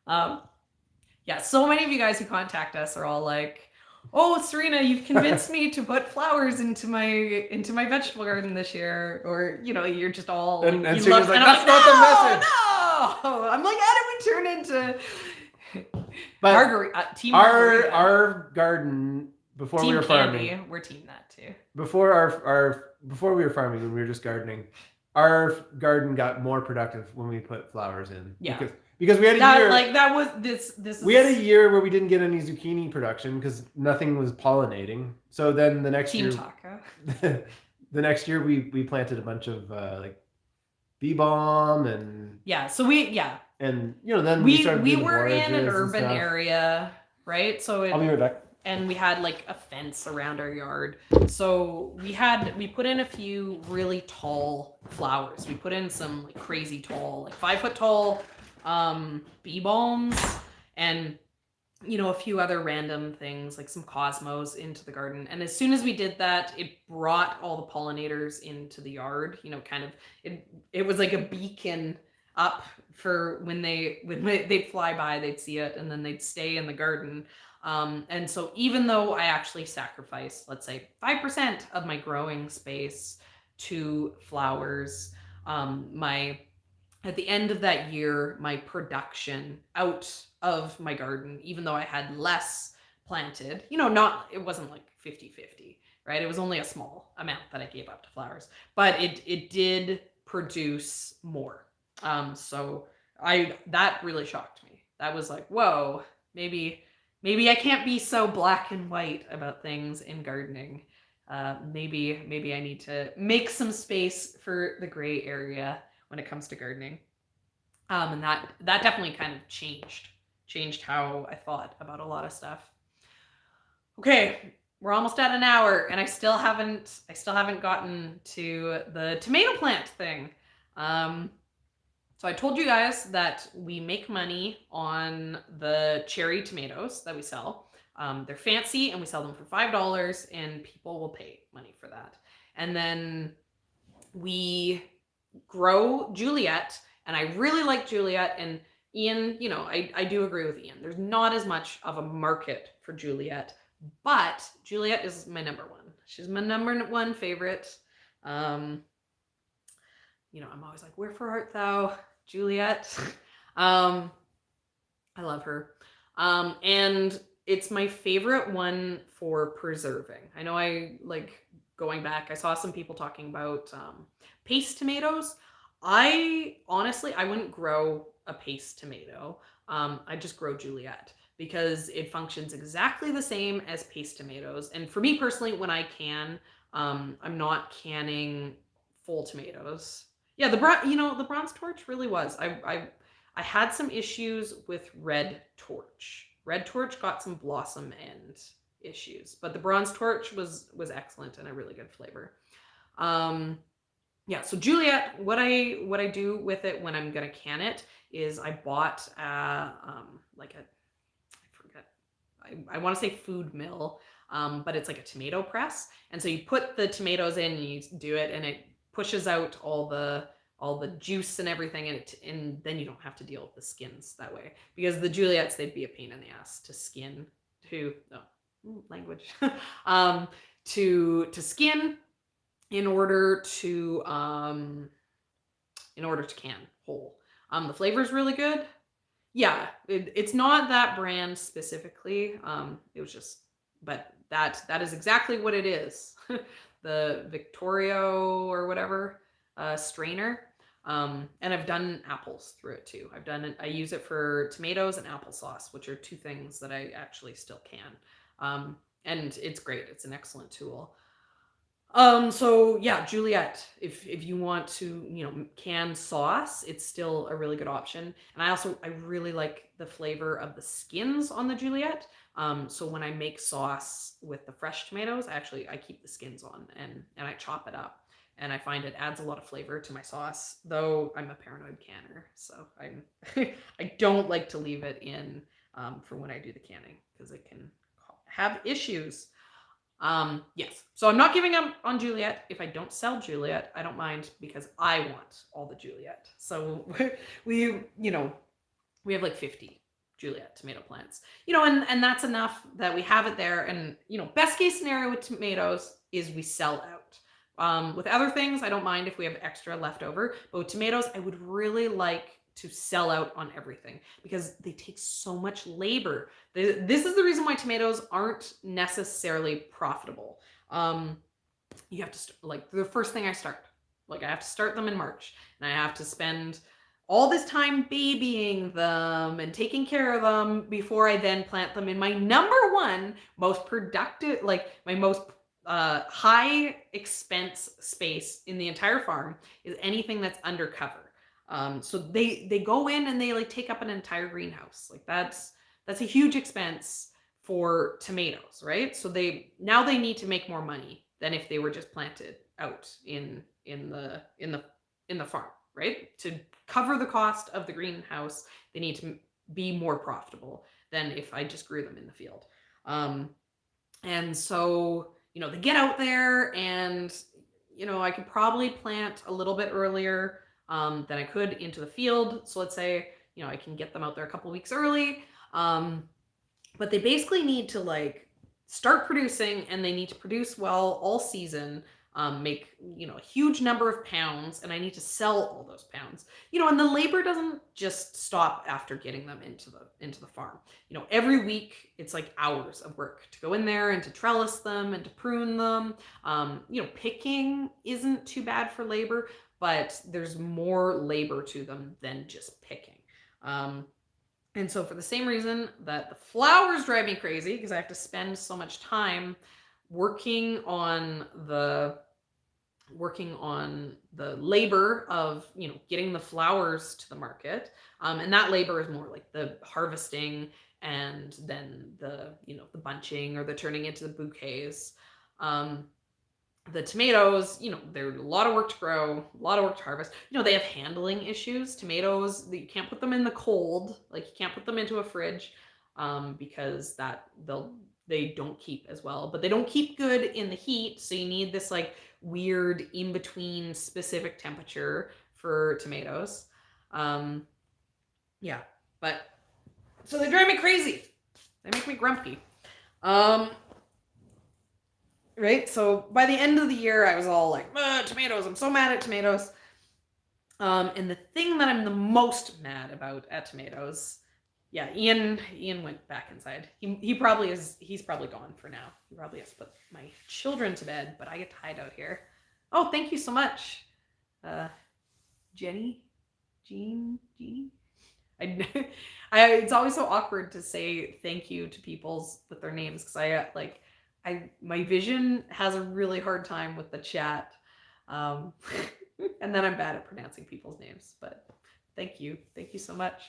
Yeah, so many of you guys who contact us are all like, "Oh, Serena, you've convinced me to put flowers into my vegetable garden this year," or you know, you're just all and you Serena's like, and "That's I'm not the message." No, I'm like, how do we turn into? But Team our garden before Team we were Candy, farming. we're team that too. Before we were farming, when we were just gardening, our garden got more productive when we put flowers in. Yeah. Because we had a year like that was this. We had a year where we didn't get any zucchini production because nothing was pollinating. So then the next Team year, Taco. the next year we planted a bunch of like bee balm and So and you know then we started were in an urban area, right? So I'll be right back. And we had like a fence around our yard. So we put in a few really tall flowers. We put in some like crazy tall, like 5 foot tall bee balms and you know a few other random things like some cosmos into the garden. And as soon as we did that, it brought all the pollinators into the yard. You know, kind of it was like a beacon up for when they'd fly by, they'd see it, and then they'd stay in the garden. And so even though I actually sacrificed, let's say 5% of my growing space to flowers, at the end of that year, my production out of my garden, even though I had less planted, you know, it wasn't like 50-50, right? It was only a small amount that I gave up to flowers, but it did produce more. So that really shocked me. That was like, whoa, maybe I can't be so black and white about things in gardening. Maybe I need to make some space for the gray area when it comes to gardening. And that definitely kind of changed how I thought about a lot of stuff. Okay, we're almost at an hour and I still haven't gotten to the tomato plant thing. So I told you guys that we make money on the cherry tomatoes that we sell. They're fancy and we sell them for $5 and people will pay money for that. And then we grow Juliet, and I really like Juliet. And Ian, you know, I do agree with Ian. There's not as much of a market for Juliet, but Juliet is my number one. She's my number one favorite. You know, I'm always like, wherefore art thou, Juliet? I love her. And it's my favorite one for preserving. I know I like going back. I saw some people talking about paste tomatoes. I wouldn't grow a paste tomato. I just grow Juliet because it functions exactly the same as paste tomatoes. And for me personally, when I can, I'm not canning full tomatoes. Yeah, the bronze torch really was. I had some issues with red torch. Red torch got some blossom end issues, but the bronze torch was excellent and a really good flavor. Yeah, so Juliet, what I do with it when I'm gonna can it is I bought I want to say food mill, but it's like a tomato press, and so you put the tomatoes in and you do it, and it pushes out all the juice and everything, and then you don't have to deal with the skins that way, because the Juliets, they'd be a pain in the ass to skin to skin in order to can whole. The flavor is really good. Yeah, it's not that brand specifically. It was just, but that is exactly what it is. the Victorio or whatever strainer. And I've done apples through it too. I use it for tomatoes and applesauce, which are two things that I actually still can. And it's great. It's an excellent tool. So yeah, Juliet, if you want to, can sauce, it's still a really good option. And I really like the flavor of the skins on the Juliet. So when I make sauce with the fresh tomatoes, I keep the skins on and I chop it up. And I find it adds a lot of flavor to my sauce, though I'm a paranoid canner, so I don't like to leave it in for when I do the canning because it can have issues. Yes, so I'm not giving up on Juliet. If I don't sell Juliet, I don't mind because I want all the Juliet. So we have like 50 Juliet tomato plants, and that's enough that we have it there. And best case scenario with tomatoes is we sell out. With other things, I don't mind if we have extra left over, but with tomatoes, I would really like to sell out on everything because they take so much labor. This is the reason why tomatoes aren't necessarily profitable. You have to like the first thing I start, like I have to start them in March, and I have to spend all this time babying them and taking care of them before I then plant them in my number one most productive, like my most high expense space in the entire farm is anything that's undercover. So they go in and they like take up an entire greenhouse. Like that's a huge expense for tomatoes, right? So they need to make more money than if they were just planted out in the farm, right? To cover the cost of the greenhouse, they need to be more profitable than if I just grew them in the field. And so they get out there and, I could probably plant a little bit earlier than I could into the field. So let's say, I can get them out there a couple weeks early. But they basically need to like start producing, and they need to produce well all season, make, a huge number of pounds, and I need to sell all those pounds, and the labor doesn't just stop after getting them into the farm. Every week it's like hours of work to go in there and to trellis them and to prune them. Picking isn't too bad for labor, but there's more labor to them than just picking. And so for the same reason that the flowers drive me crazy, because I have to spend so much time working on the labor of, getting the flowers to the market. And that labor is more like the harvesting and then the bunching or the turning into the bouquets. The tomatoes, they're a lot of work to grow, a lot of work to harvest. They have handling issues. Tomatoes, you can't put them in the cold. Like you can't put them into a fridge because they don't keep as well. But they don't keep good in the heat. So you need this like weird in-between specific temperature for tomatoes. Yeah, but so they drive me crazy. They make me grumpy. Right? So by the end of the year, I was all like, tomatoes, I'm so mad at tomatoes. And the thing that I'm the most mad about at tomatoes, yeah, Ian went back inside. He's probably gone for now. He probably has to put my children to bed, but I get to hide out here. Oh, thank you so much. Jean. It's always so awkward to say thank you to people with their names because my vision has a really hard time with the chat. And then I'm bad at pronouncing people's names, but thank you. Thank you so much.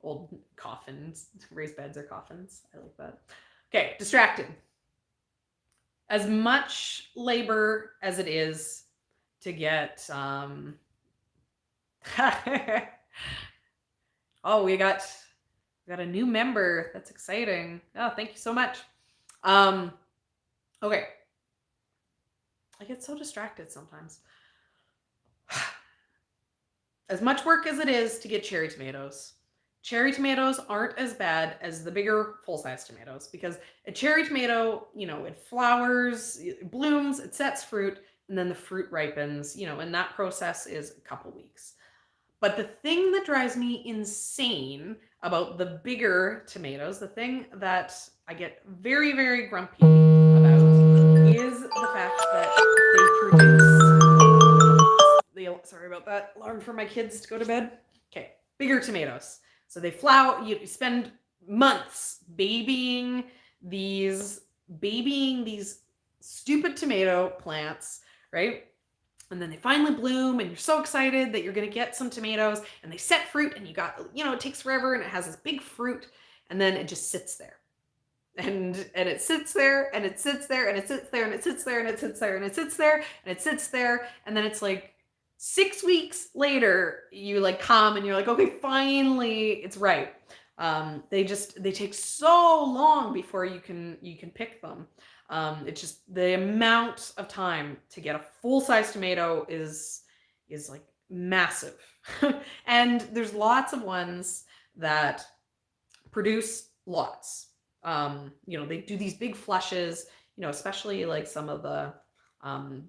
Old coffins, raised beds or coffins. I like that. Okay, distracted. As much labor as it is to get, oh, we got a new member. That's exciting. Oh, thank you so much. Okay. I get so distracted sometimes. As much work as it is to get cherry tomatoes aren't as bad as the bigger full-size tomatoes because a cherry tomato, it flowers, it blooms, it sets fruit, and then the fruit ripens, and that process is a couple weeks. But the thing that drives me insane about the bigger tomatoes, the thing that I get very, very grumpy about is the fact that they produce. Sorry about that. Alarm for my kids to go to bed. Okay, bigger tomatoes. So they flower. You spend months these babying these stupid tomato plants, right? And then they finally bloom and you're so excited that you're going to get some tomatoes and they set fruit and it takes forever and it has this big fruit and then it just sits there. And it sits there and it sits there and it sits there and it sits there and it sits there and it sits there and it sits there and then it's like 6 weeks later you like come and you're like, okay, finally it's ripe. They take so long before you can pick them. It's just the amount of time to get a full-size tomato is like massive. And there's lots of ones that produce lots. They do these big flushes, especially like some of the I'm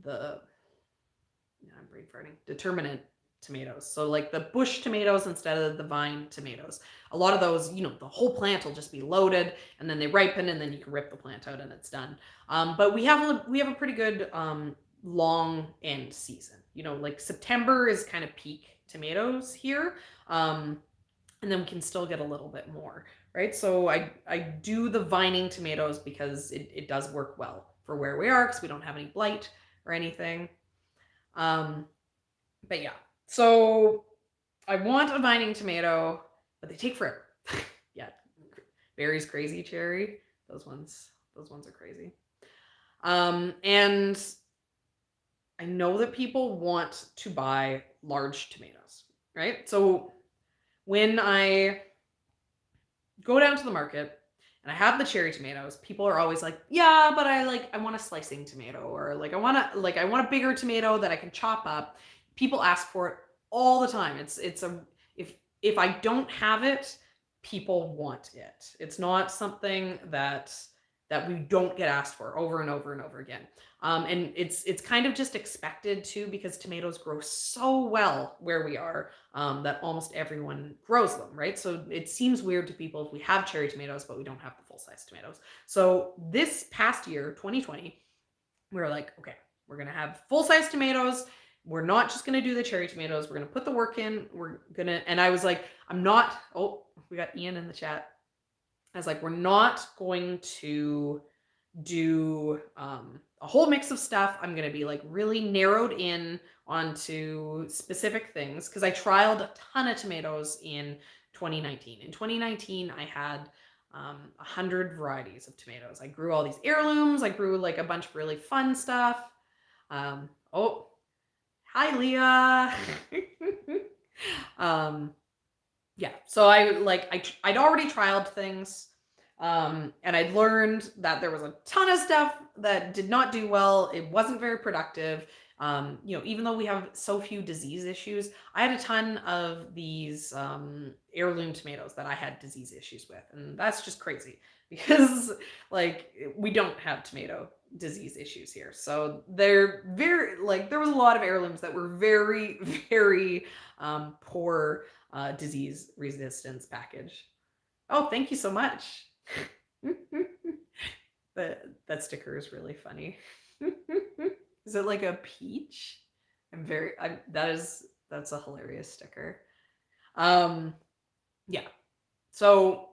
brain farting, determinate tomatoes. So like the bush tomatoes instead of the vine tomatoes. A lot of those, the whole plant will just be loaded and then they ripen and then you can rip the plant out and it's done. But we have a pretty good long end season. Like September is kind of peak tomatoes here. And then we can still get a little bit more, right? So I do the vining tomatoes because it does work well for where we are because we don't have any blight or anything. But yeah, so I want a vining tomato, but they take forever. Yeah, berries, crazy cherry. Those ones are crazy. And I know that people want to buy large tomatoes, right? So when I go down to the market and I have the cherry tomatoes, people are always like, yeah, but I want a slicing tomato, or like I want a bigger tomato that I can chop up. People ask for it all the time. If I don't have it, people want it. It's not something that we don't get asked for over and over and over again. And it's kind of just expected too, because tomatoes grow so well where we are, that almost everyone grows them, right? So it seems weird to people if we have cherry tomatoes, but we don't have the full-size tomatoes. So this past year, 2020, we were like, okay, we're going to have full-size tomatoes. We're not just going to do the cherry tomatoes. We're going to put the work in. And I was like, we got Ian in the chat. I was like, we're not going to do a whole mix of stuff. I'm going to be like really narrowed in onto specific things because I trialed a ton of tomatoes in 2019. In 2019, I had 100 varieties of tomatoes. I grew all these heirlooms. I grew like a bunch of really fun stuff. Hi, Leah. Yeah, so I'd already trialed things, and I'd learned that there was a ton of stuff that did not do well. It wasn't very productive. Even though we have so few disease issues, I had a ton of these heirloom tomatoes that I had disease issues with, and that's just crazy because like we don't have tomato disease issues here. So they're very there was a lot of heirlooms that were very, very poor disease resistance package. Oh, thank you so much. That sticker is really funny. Is it like a peach? That's a hilarious sticker. Yeah. So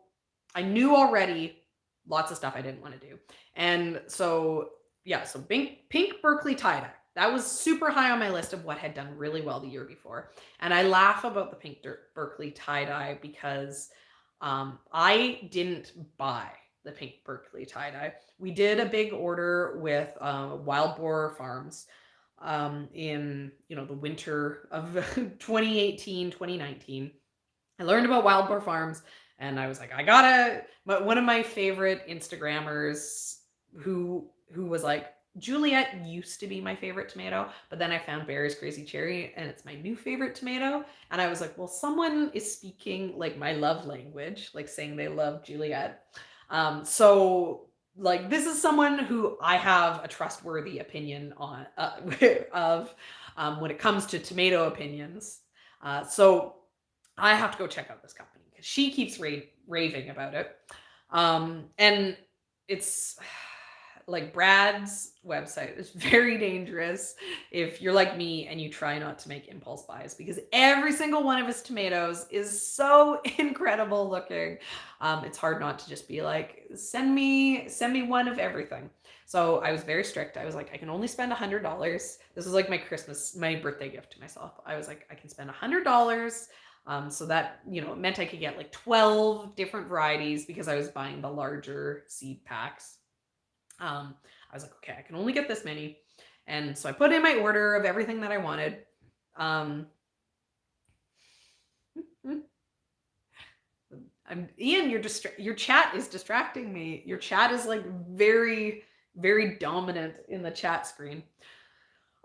I knew already lots of stuff I didn't want to do. And so, yeah, so pink Berkeley tie-dye. That was super high on my list of what had done really well the year before. And I laugh about the pink Berkeley tie-dye because I didn't buy the pink Berkeley tie-dye. We did a big order with Wild Boar Farms in the winter of 2018, 2019. I learned about Wild Boar Farms and I was like, one of my favorite Instagrammers who was like, Juliet used to be my favorite tomato, but then I found Barry's Crazy Cherry and it's my new favorite tomato. And I was like, well, someone is speaking like my love language, like saying they love Juliet. So like this is someone who I have a trustworthy opinion on of when it comes to tomato opinions. So I have to go check out this company because she keeps raving about it. And it's like Brad's website is very dangerous if you're like me and you try not to make impulse buys, because every single one of his tomatoes is so incredible looking. It's hard not to just be like, send me one of everything. So I was very strict. I was like, I can only spend $100. This was like my birthday gift to myself. I was like, I can spend $100. So that, it meant I could get like 12 different varieties because I was buying the larger seed packs. I was like, okay, I can only get this many. And so I put in my order of everything that I wanted. Ian, your chat is distracting me. Your chat is like very, very dominant in the chat screen.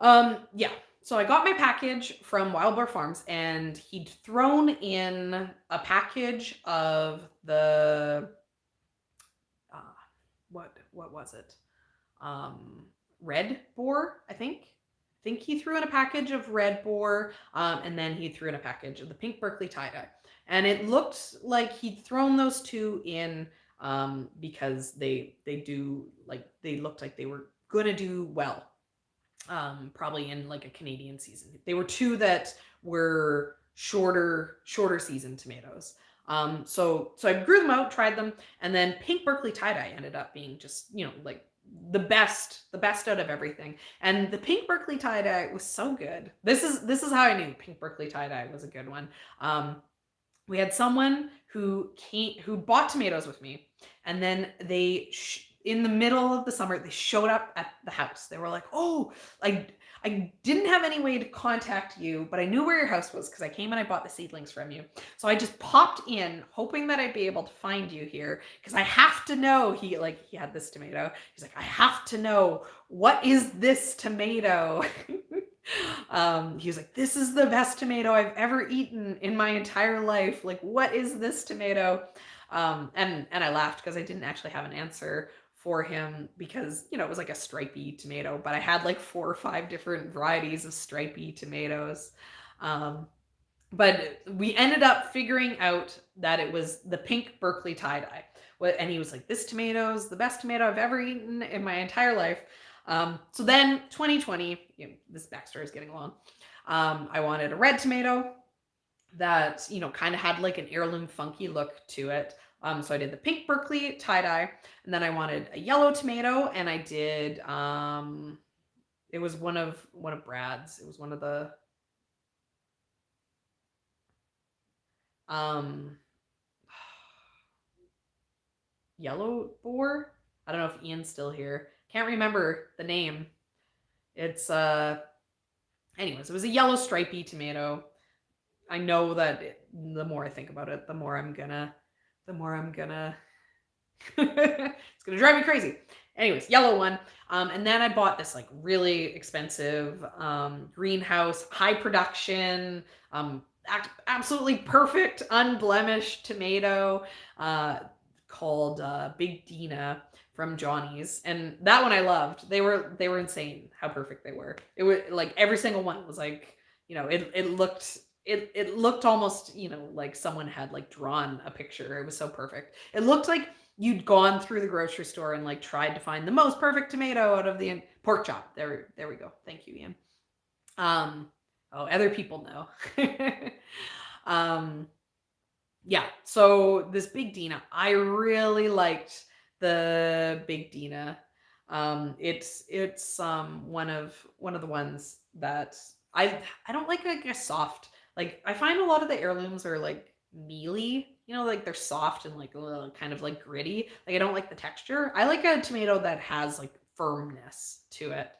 Yeah. So I got my package from Wild Boar Farms, and he'd thrown in a package of the what was it? Red Boar, I think. I think he threw in a package of Red Boar, and then he threw in a package of the Pink Berkeley tie-dye. And it looked like he'd thrown those two in because they looked like they were gonna do well. Probably in like a Canadian season. They were two that were shorter season tomatoes. So I grew them out, tried them, and then Pink Berkeley tie-dye ended up being just, like the best out of everything. And the Pink Berkeley tie-dye was so good. This is how I knew Pink Berkeley tie-dye was a good one. We had someone who bought tomatoes with me, and then they in the middle of the summer, they showed up at the house. They were like, oh, I didn't have any way to contact you, but I knew where your house was because I came and I bought the seedlings from you. So I just popped in hoping that I'd be able to find you here because I have to know. He had this tomato. He's like, I have to know, what is this tomato? He was like, this is the best tomato I've ever eaten in my entire life. Like, what is this tomato? And I laughed because I didn't actually have an answer for him because, it was like a stripy tomato, but I had like 4 or 5 different varieties of stripy tomatoes. But we ended up figuring out that it was the Pink Berkeley tie-dye. And he was like, this tomato is the best tomato I've ever eaten in my entire life. So then 2020, this backstory is getting long. I wanted a red tomato that, kind of had like an heirloom funky look to it. So I did the Pink Berkeley tie-dye, and then I wanted a yellow tomato, and I did, it was one of Brad's. It was one of the, Yellow Boar. I don't know if Ian's still here. Can't remember the name. It's, anyways, it was a yellow stripy tomato. I know that the more I think about it, the more I'm gonna it's gonna drive me crazy. Anyways, yellow one. And then I bought this like really expensive greenhouse, high production, absolutely perfect, unblemished tomato called Big Dina from Johnny's. And that one I loved. They were insane how perfect they were. It was like every single one was like, it looked almost, like someone had like drawn a picture. It was so perfect. It looked like you'd gone through the grocery store and like tried to find the most perfect tomato out of the pork chop. There we go. Thank you, Ian. Other people know. Yeah. So this Big Dina, I really liked the Big Dina. It's one of the ones that I don't like a soft. Like, I find a lot of the heirlooms are like mealy, like they're soft and like kind of like gritty. Like, I don't like the texture. I like a tomato that has like firmness to it.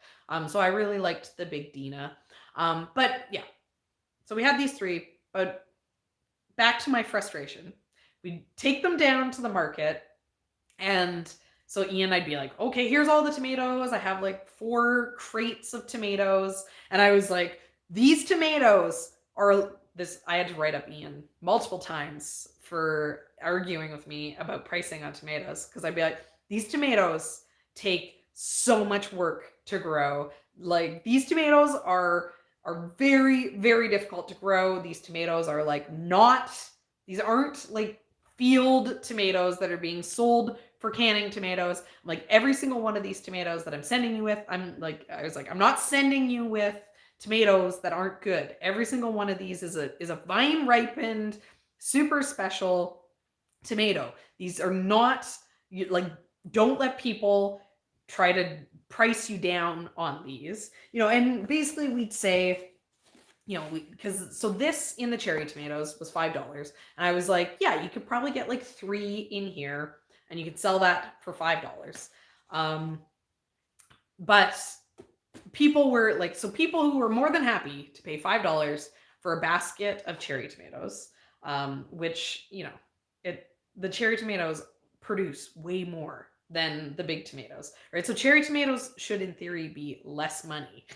So I really liked the Big Dina. But yeah, so we had these 3, but back to my frustration. We'd take them down to the market, and so Ian, I'd be like, okay, here's all the tomatoes. I have like 4 crates of tomatoes. And I was like, these tomatoes are this. I had to write up Ian multiple times for arguing with me about pricing on tomatoes. Because I'd be like, these tomatoes take so much work to grow. Like, these tomatoes are very, very difficult to grow. These tomatoes are like these aren't like field tomatoes that are being sold for canning tomatoes. I'm like, every single one of these tomatoes that I'm sending you with, I'm not sending you with tomatoes that aren't good. Every single one of these is a vine ripened, super special tomato. These are not like, don't let people try to price you down on these, and basically we'd say, because so this in the cherry tomatoes was $5, and I was like, yeah, you could probably get like 3 in here, and you could sell that for $5. But people were like, so people who were more than happy to pay $5 for a basket of cherry tomatoes, which the cherry tomatoes produce way more than the big tomatoes, right? So cherry tomatoes should, in theory, be less money.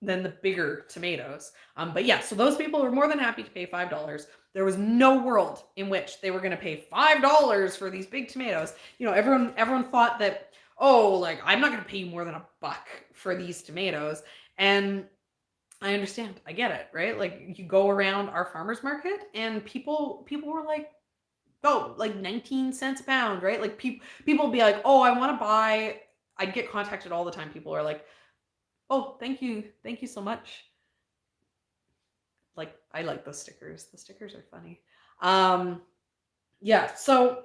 Than the bigger tomatoes. But yeah, so those people were more than happy to pay $5. There was no world in which they were going to pay $5 for these big tomatoes. Everyone thought that, oh, like, I'm not going to pay you more than $1 for these tomatoes. And I understand. I get it, right? Like, you go around our farmers market and people were like, oh, like 19 cents a pound, right? Like, people would be like, oh, I want to buy. I'd get contacted all the time. People are like, oh, thank you so much. Like, I like those stickers. The stickers are funny. Yeah, so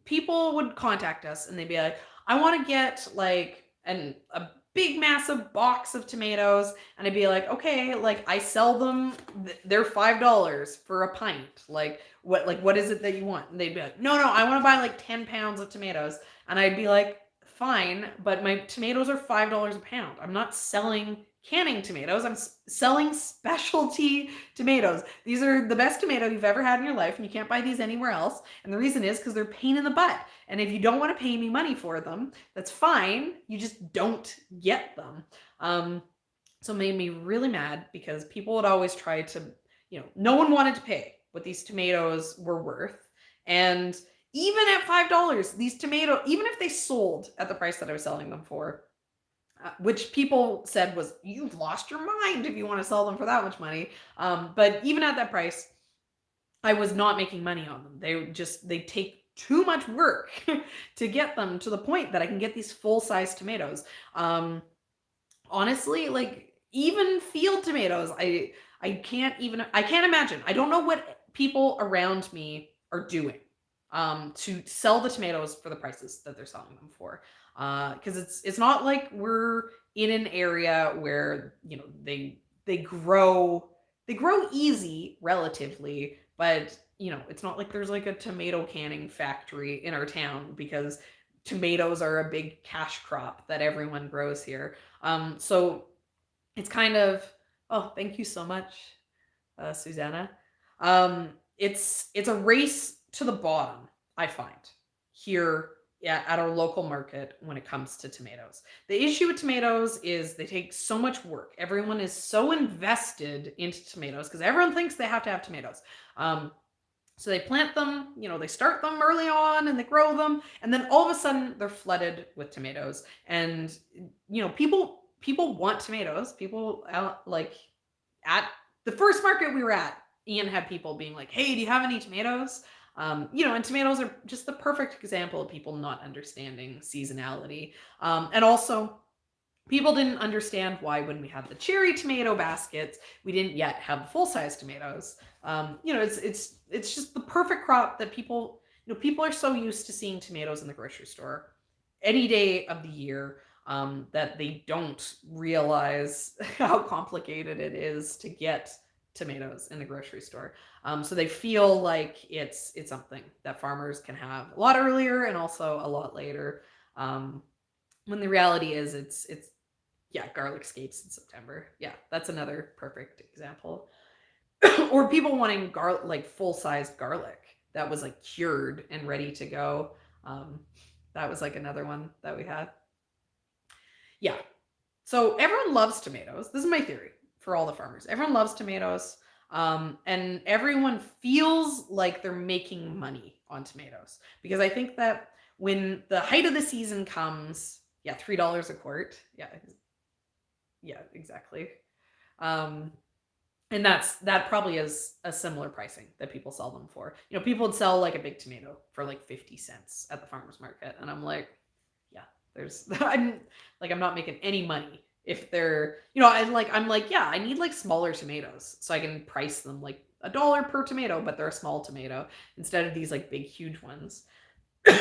people would contact us and they'd be like, I want to get like a big massive box of tomatoes. And I'd be like, okay, like, I sell them, they're $5 for a pint. Like, what is it that you want? And they'd be like, no, I want to buy like 10 pounds of tomatoes. And I'd be like, fine, but my tomatoes are $5 a pound. I'm not selling canning tomatoes. I'm selling specialty tomatoes. These are the best tomato you've ever had in your life, and you can't buy these anywhere else. And the reason is because they're a pain in the butt. And if you don't want to pay me money for them, that's fine. You just don't get them. So it made me really mad because people would always try to, no one wanted to pay what these tomatoes were worth. And even at $5, these tomatoes, even if they sold at the price that I was selling them for, which people said was, you've lost your mind if you want to sell them for that much money. But even at that price, I was not making money on them. They take too much work to get them to the point that I can get these full-size tomatoes. Honestly, like, even field tomatoes, I can't imagine. I don't know what people around me are doing to sell the tomatoes for the prices that they're selling them for. Because it's not like we're in an area where they grow easy relatively, but it's not like there's like a tomato canning factory in our town, because tomatoes are a big cash crop that everyone grows here. So it's kind of, oh, thank you so much, Susanna. It's a race to the bottom, I find, here at our local market when it comes to tomatoes. The issue with tomatoes is they take so much work. Everyone is so invested into tomatoes because everyone thinks they have to have tomatoes. So they plant them, they start them early on and they grow them, and then all of a sudden they're flooded with tomatoes. And people want tomatoes. People like, at the first market we were at, Ian had people being like, hey, do you have any tomatoes? And tomatoes are just the perfect example of people not understanding seasonality. And also, people didn't understand why, when we had the cherry tomato baskets, we didn't yet have the full-size tomatoes. It's just the perfect crop that people are so used to seeing tomatoes in the grocery store any day of the year, that they don't realize how complicated it is to get tomatoes in the grocery store. So they feel like it's something that farmers can have a lot earlier and also a lot later. When the reality is it's garlic skates in September. Yeah, that's another perfect example. Or people wanting garlic, like full-sized garlic that was like cured and ready to go. That was like another one that we had. Yeah. So everyone loves tomatoes. This is my theory for all the farmers. Everyone loves tomatoes. And everyone feels like they're making money on tomatoes, because I think that when the height of the season comes, $3 a quart. Yeah, exactly. And that probably is a similar pricing that people sell them for. You know, people would sell like a big tomato for like 50 cents at the farmer's market. And I'm like, yeah, I'm not making any money if they're, you know, I'm like, yeah, I need like smaller tomatoes so I can price them like $1 per tomato, but they're a small tomato instead of these like big, huge ones,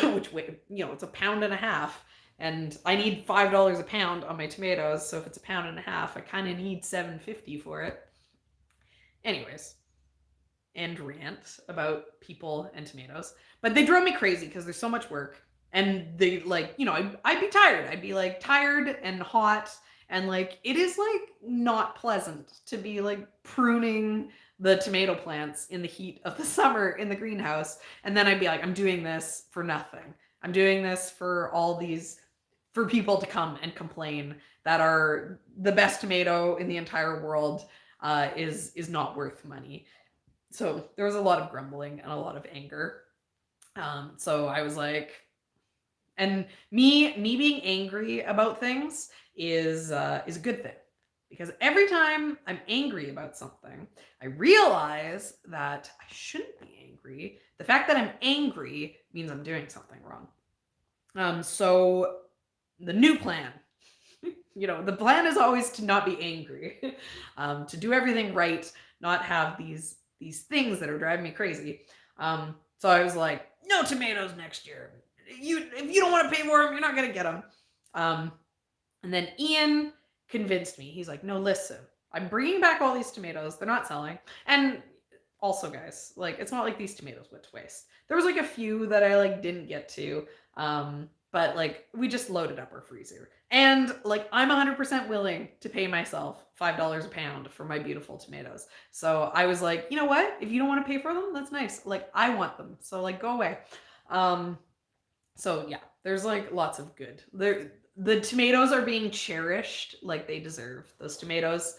which weigh, you know, it's a pound and a half. And I need $5 a pound on my tomatoes. So if it's a pound and a half, I kind of need $7.50 for it. Anyways, and rant about people and tomatoes. But they drove me crazy because there's so much work. And they like, you know, I'd be tired. I'd be like tired and hot. And like, it is like not pleasant to be like pruning the tomato plants in the heat of the summer in the greenhouse. And then I'd be like, I'm doing this for nothing. I'm doing this for for people to come and complain that are the best tomato in the entire world is not worth money. So there was a lot of grumbling and a lot of anger. So I was like, and me being angry about things is a good thing, because every time I'm angry about something, I realize that I shouldn't be angry. The fact that I'm angry means I'm doing something wrong. So the new plan, you know, the plan is always to not be angry, to do everything right, not have these things that are driving me crazy. So I was like, no tomatoes next year. If you don't want to pay for them, you're not gonna get them. And then Ian convinced me. He's like, no, listen, I'm bringing back all these tomatoes. They're not selling. And also, guys, like, it's not like these tomatoes went to waste. There was like a few that I like didn't get to. But like, we just loaded up our freezer. And like, I'm 100% willing to pay myself $5 a pound for my beautiful tomatoes. So I was like, you know what? If you don't want to pay for them, that's nice. Like, I want them. So like, go away. So yeah, there's like lots of good. The tomatoes are being cherished like they deserve. Those tomatoes,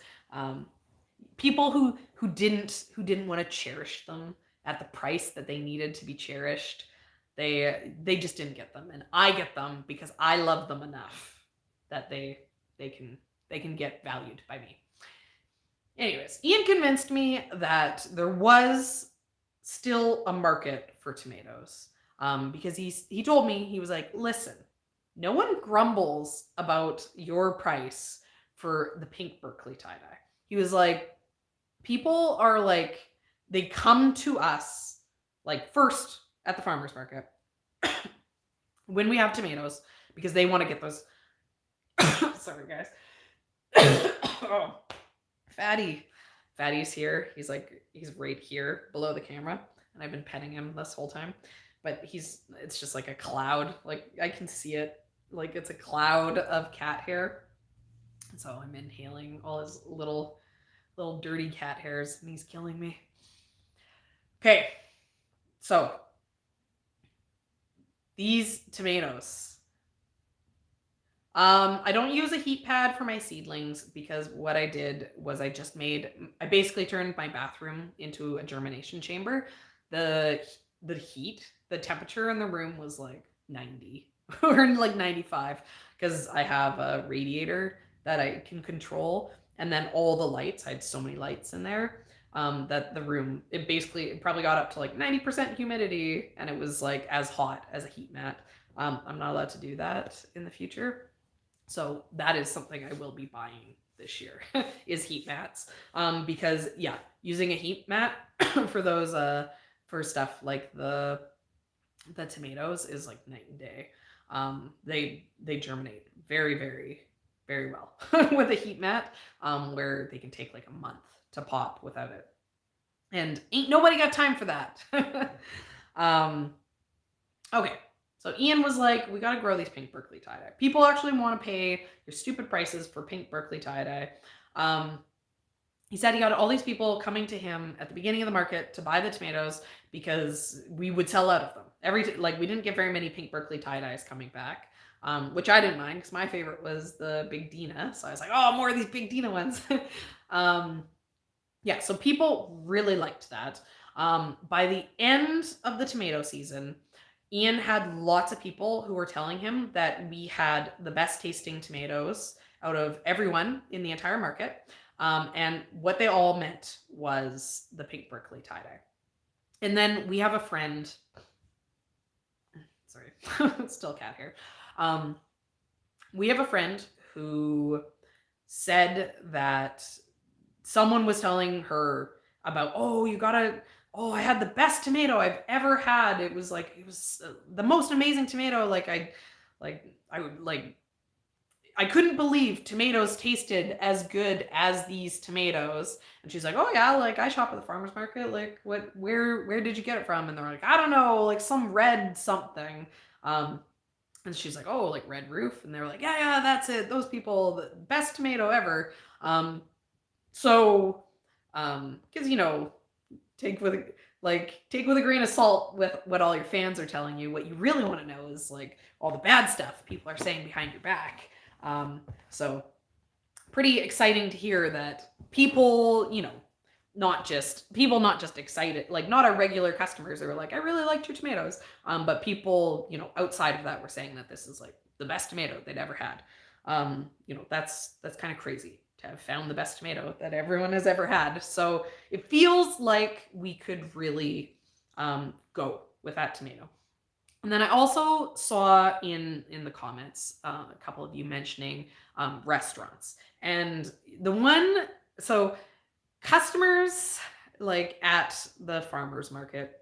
people who didn't want to cherish them at the price that they needed to be cherished, they just didn't get them, and I get them because I love them enough that they can get valued by me. Anyways, Ian convinced me that there was still a market for tomatoes, because he told me, he was like, listen, no one grumbles about your price for the pink Berkeley tie-dye. He was like, people are like, they come to us like first at the farmer's market when we have tomatoes because they want to get those. Sorry, guys. Oh, Fatty's here. He's right here below the camera, and I've been petting him this whole time. But it's just like a cloud. Like, I can see it. Like, it's a cloud of cat hair. So I'm inhaling all his little dirty cat hairs, and he's killing me. Okay, so these tomatoes. I don't use a heat pad for my seedlings because what I did was I basically turned my bathroom into a germination chamber. The temperature in the room was like 90 or like 95 because I have a radiator that I can control, and then all the lights, I had so many lights in there, that the room, it probably got up to like 90% humidity, and it was like as hot as a heat mat. I'm not allowed to do that in the future. So that is something I will be buying this year is heat mats. Because yeah, using a heat mat for those, for stuff like the tomatoes is like night and day. They germinate very, very, very well with a heat mat, where they can take like a month to pop without it. And ain't nobody got time for that. Okay. So Ian was like, we got to grow these pink Berkeley tie-dye. People actually want to pay your stupid prices for pink Berkeley tie-dye. He said he got all these people coming to him at the beginning of the market to buy the tomatoes because we would sell out of them. We didn't get very many pink Berkeley tie-dyes coming back, which I didn't mind because my favorite was the Big Dina. So I was like, oh, more of these Big Dina ones. Yeah, so people really liked that. By the end of the tomato season, Ian had lots of people who were telling him that we had the best tasting tomatoes out of everyone in the entire market. And what they all meant was the pink Berkeley tie-dye. And then we have a friend, sorry, it's still cat hair. We have a friend who said that someone was telling her about, I had the best tomato I've ever had. It was the most amazing tomato. I couldn't believe tomatoes tasted as good as these tomatoes. And she's like, oh yeah, like I shop at the farmer's market. Like where did you get it from? And they're like, I don't know, like some red something. And she's like, oh, like Red Roof. And they're like, yeah, that's it. Those people, the best tomato ever. Because, take with a grain of salt with what all your fans are telling you. What you really want to know is like all the bad stuff people are saying behind your back. So pretty exciting to hear that people, not just excited, like not our regular customers are like, I really liked your tomatoes. But people, outside of that were saying that this is like the best tomato they'd ever had. That's kind of crazy to have found the best tomato that everyone has ever had. So it feels like we could really go with that tomato. And then I also saw in the comments a couple of you mentioning restaurants. And so customers like at the farmer's market,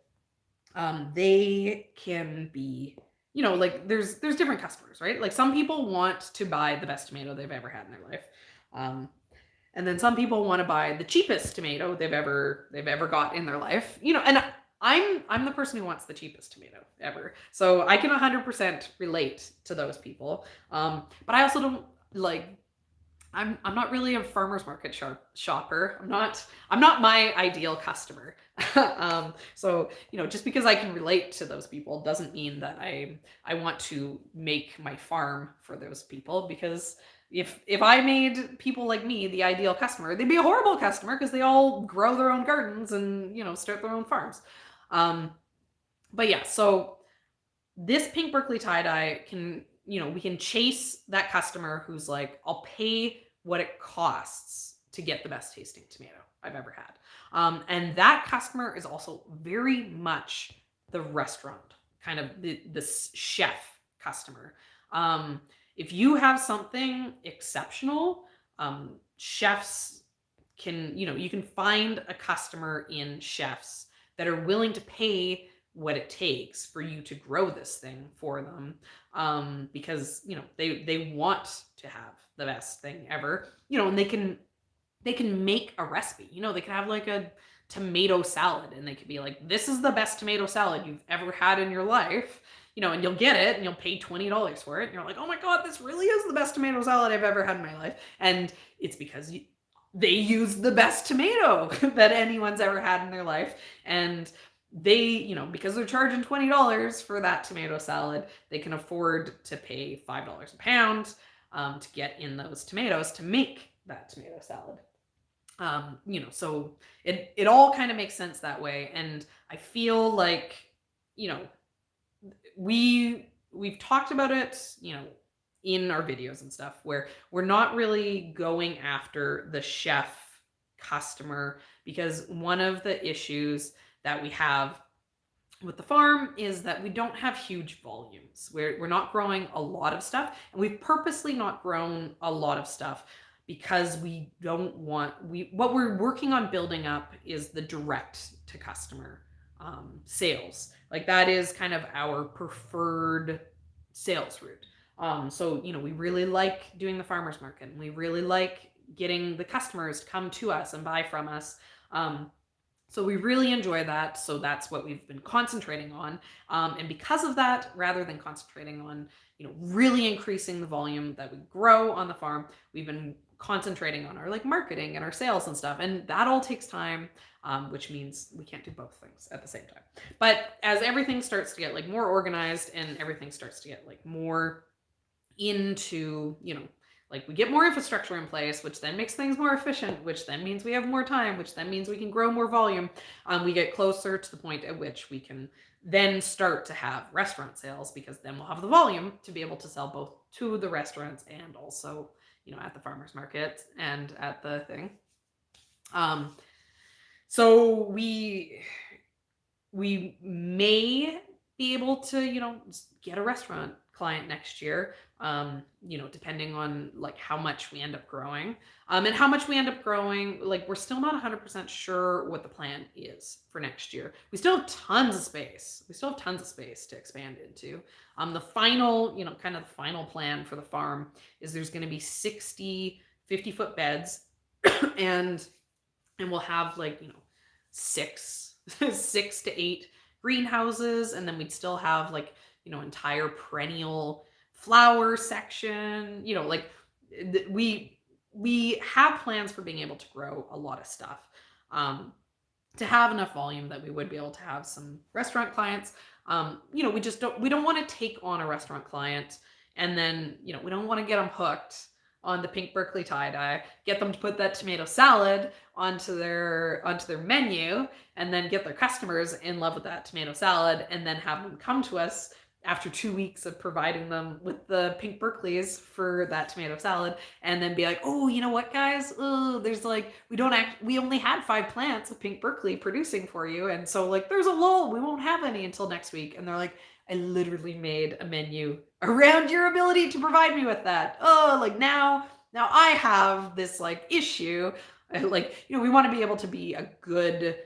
they can be, like there's different customers, right? Like some people want to buy the best tomato they've ever had in their life. And then some people want to buy the cheapest tomato they've ever got in their life, and I'm the person who wants the cheapest tomato ever. So I can 100% relate to those people. But I also don't I'm not really a farmer's market shopper. I'm not my ideal customer. So, just because I can relate to those people doesn't mean that I want to make my farm for those people, because if I made people like me the ideal customer, they'd be a horrible customer because they all grow their own gardens and, start their own farms. But yeah, so this pink Berkeley tie-dye we can chase that customer who's like, I'll pay what it costs to get the best tasting tomato I've ever had. And that customer is also very much the restaurant, kind of the chef customer. If you have something exceptional, chefs can, you can find a customer in chefs that are willing to pay what it takes for you to grow this thing for them, because they want to have the best thing ever, and they can make a recipe. They can have like a tomato salad, and they could be like, this is the best tomato salad you've ever had in your life, and you'll get it and you'll pay $20 for it, and you're like, oh my god, this really is the best tomato salad I've ever had in my life. And it's because they use the best tomato that anyone's ever had in their life. And they, because they're charging $20 for that tomato salad, they can afford to pay $5 a pound to get in those tomatoes to make that tomato salad. So it all kind of makes sense that way. And I feel like, we've talked about it, in our videos and stuff, where we're not really going after the chef customer, because one of the issues that we have with the farm is that we don't have huge volumes. We're not growing a lot of stuff, and we've purposely not grown a lot of stuff because we don't want, what we're working on building up is the direct to customer sales. Like that is kind of our preferred sales route. So, we really like doing the farmer's market, and we really like getting the customers to come to us and buy from us. So we really enjoy that. So that's what we've been concentrating on. And because of that, rather than concentrating on, really increasing the volume that we grow on the farm, we've been concentrating on our marketing and our sales and stuff. And that all takes time, which means we can't do both things at the same time. But as everything starts to get more organized, and everything starts to get more into, we get more infrastructure in place, which then makes things more efficient, which then means we have more time, which then means we can grow more volume. We get closer to the point at which we can then start to have restaurant sales, because then we'll have the volume to be able to sell both to the restaurants and also, at the farmer's market and at the thing. So we may be able to, you know, get a restaurant client next year, you know, depending on like how much we end up growing. And how much we end up growing, like we're still not 100% sure what the plan is for next year. We still have tons of space. We still have tons of space to expand into. The final, you know, kind of the final plan for the farm is there's going to be 60 50-foot beds and we'll have like, you know, six to eight greenhouses, and then we'd still have like, you know, entire perennial flower section, you know, like we have plans for being able to grow a lot of stuff, to have enough volume that we would be able to have some restaurant clients. You know, we don't want to take on a restaurant client and then, you know, we don't want to get them hooked on the pink Berkeley tie-dye, get them to put that tomato salad onto their menu, and then get their customers in love with that tomato salad, and then have them come to us after 2 weeks of providing them with the pink Berkeleys for that tomato salad, and then be like, oh, you know what, guys? There's like, we only had 5 plants of pink Berkeley producing for you, and so like there's a lull. We won't have any until next week. And they're like, I literally made a menu around your ability to provide me with that. Oh, like now I have this like issue. Like, you know, we want to be able to be a good,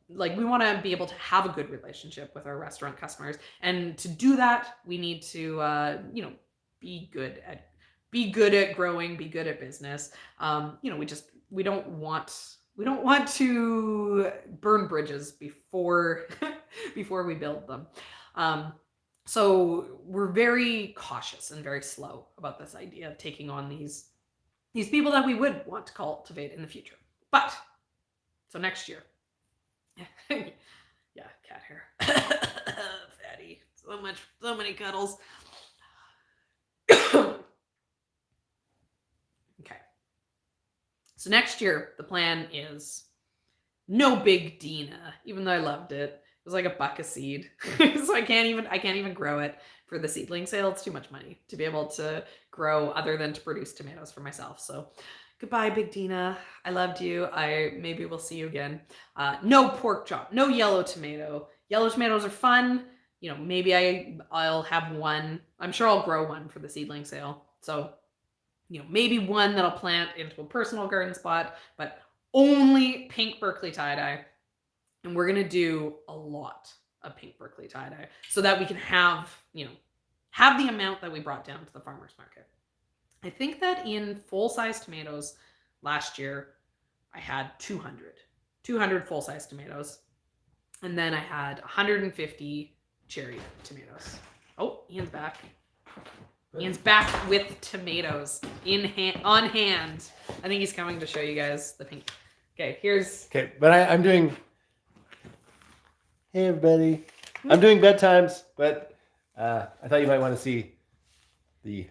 like we want to be able to have a good relationship with our restaurant customers. And to do that, we need to, you know, be good at growing, be good at business. You know, we don't want to burn bridges before before we build them. So we're very cautious and very slow about this idea of taking on these people that we would want to cultivate in the future. But so next year, yeah, cat hair, fatty, so many cuddles. Okay. So next year, the plan is no big Dina, even though I loved it. It was like $1 a seed. So I can't even grow it for the seedling sale. It's too much money to be able to grow other than to produce tomatoes for myself. So goodbye, Big Dina. I loved you. Maybe we'll see you again. No pork chop, no yellow tomato. Yellow tomatoes are fun. You know, maybe I'll have one. I'm sure I'll grow one for the seedling sale. So, you know, maybe one that I'll plant into a personal garden spot, but only pink Berkeley tie-dye. And we're going to do a lot of pink Berkeley tie-dye so that we can have, you know, have the amount that we brought down to the farmer's market. I think that in full-size tomatoes last year, I had 200 full-size tomatoes. And then I had 150 cherry tomatoes. Oh, Ian's back. Ian's back with tomatoes on hand. I think he's coming to show you guys the pink. Okay, here's... Okay, but I'm doing... Hey, everybody. I'm doing bedtimes, but I thought you might want to see the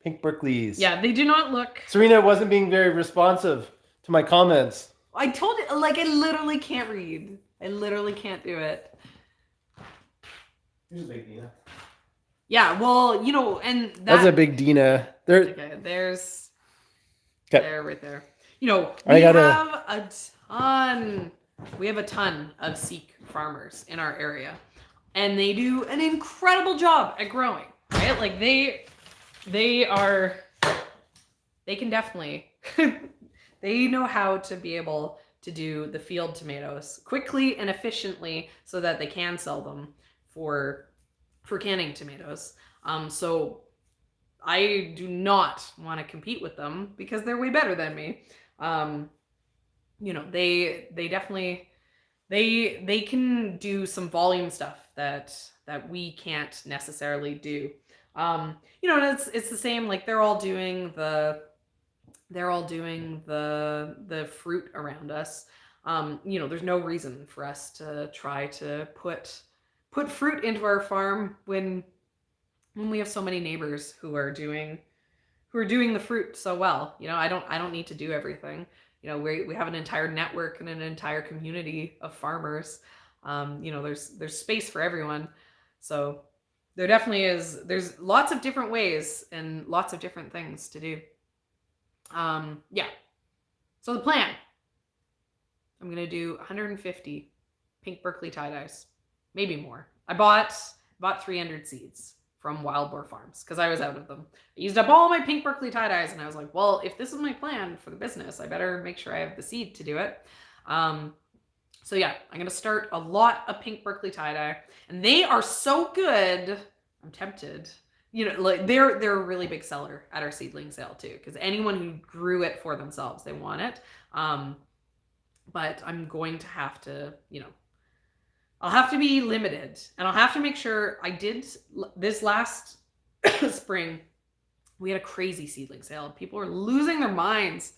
pink Berkeleys. Yeah, they do not look... Serena wasn't being very responsive to my comments. I told it, like, I literally can't read. I literally can't do it. Here's a big Dina. Yeah, well, you know, and that's a big Dina. Okay, there's... Okay. There, right there. You know, we have a ton... We have a ton of Sikh farmers in our area, and they do an incredible job at growing, right? Like they can definitely, they know how to be able to do the field tomatoes quickly and efficiently so that they can sell them for canning tomatoes. So I do not want to compete with them because they're way better than me. You know, they definitely, they can do some volume stuff that we can't necessarily do. You know, and it's the same, like they're all doing the fruit around us. You know, there's no reason for us to try to put fruit into our farm when we have so many neighbors who are doing the fruit so well. You know, I don't need to do everything. You know, we have an entire network and an entire community of farmers. You know, there's space for everyone. So there definitely is. There's lots of different ways and lots of different things to do. Yeah. So the plan, I'm going to do 150 pink Berkeley tie-dyes, maybe more. I bought 300 seeds from Wild Boar Farms because I was out of them. I used up all my pink Berkeley tie-dyes and I was like, well, if this is my plan for the business, I better make sure I have the seed to do it. So yeah, I'm going to start a lot of pink Berkeley tie-dye, and they are so good. I'm tempted. You know, like they're a really big seller at our seedling sale too, because anyone who grew it for themselves, they want it. But I'm going to have to, you know, I'll have to be limited, and I'll have to make sure I did this last spring. We had a crazy seedling sale. People were losing their minds.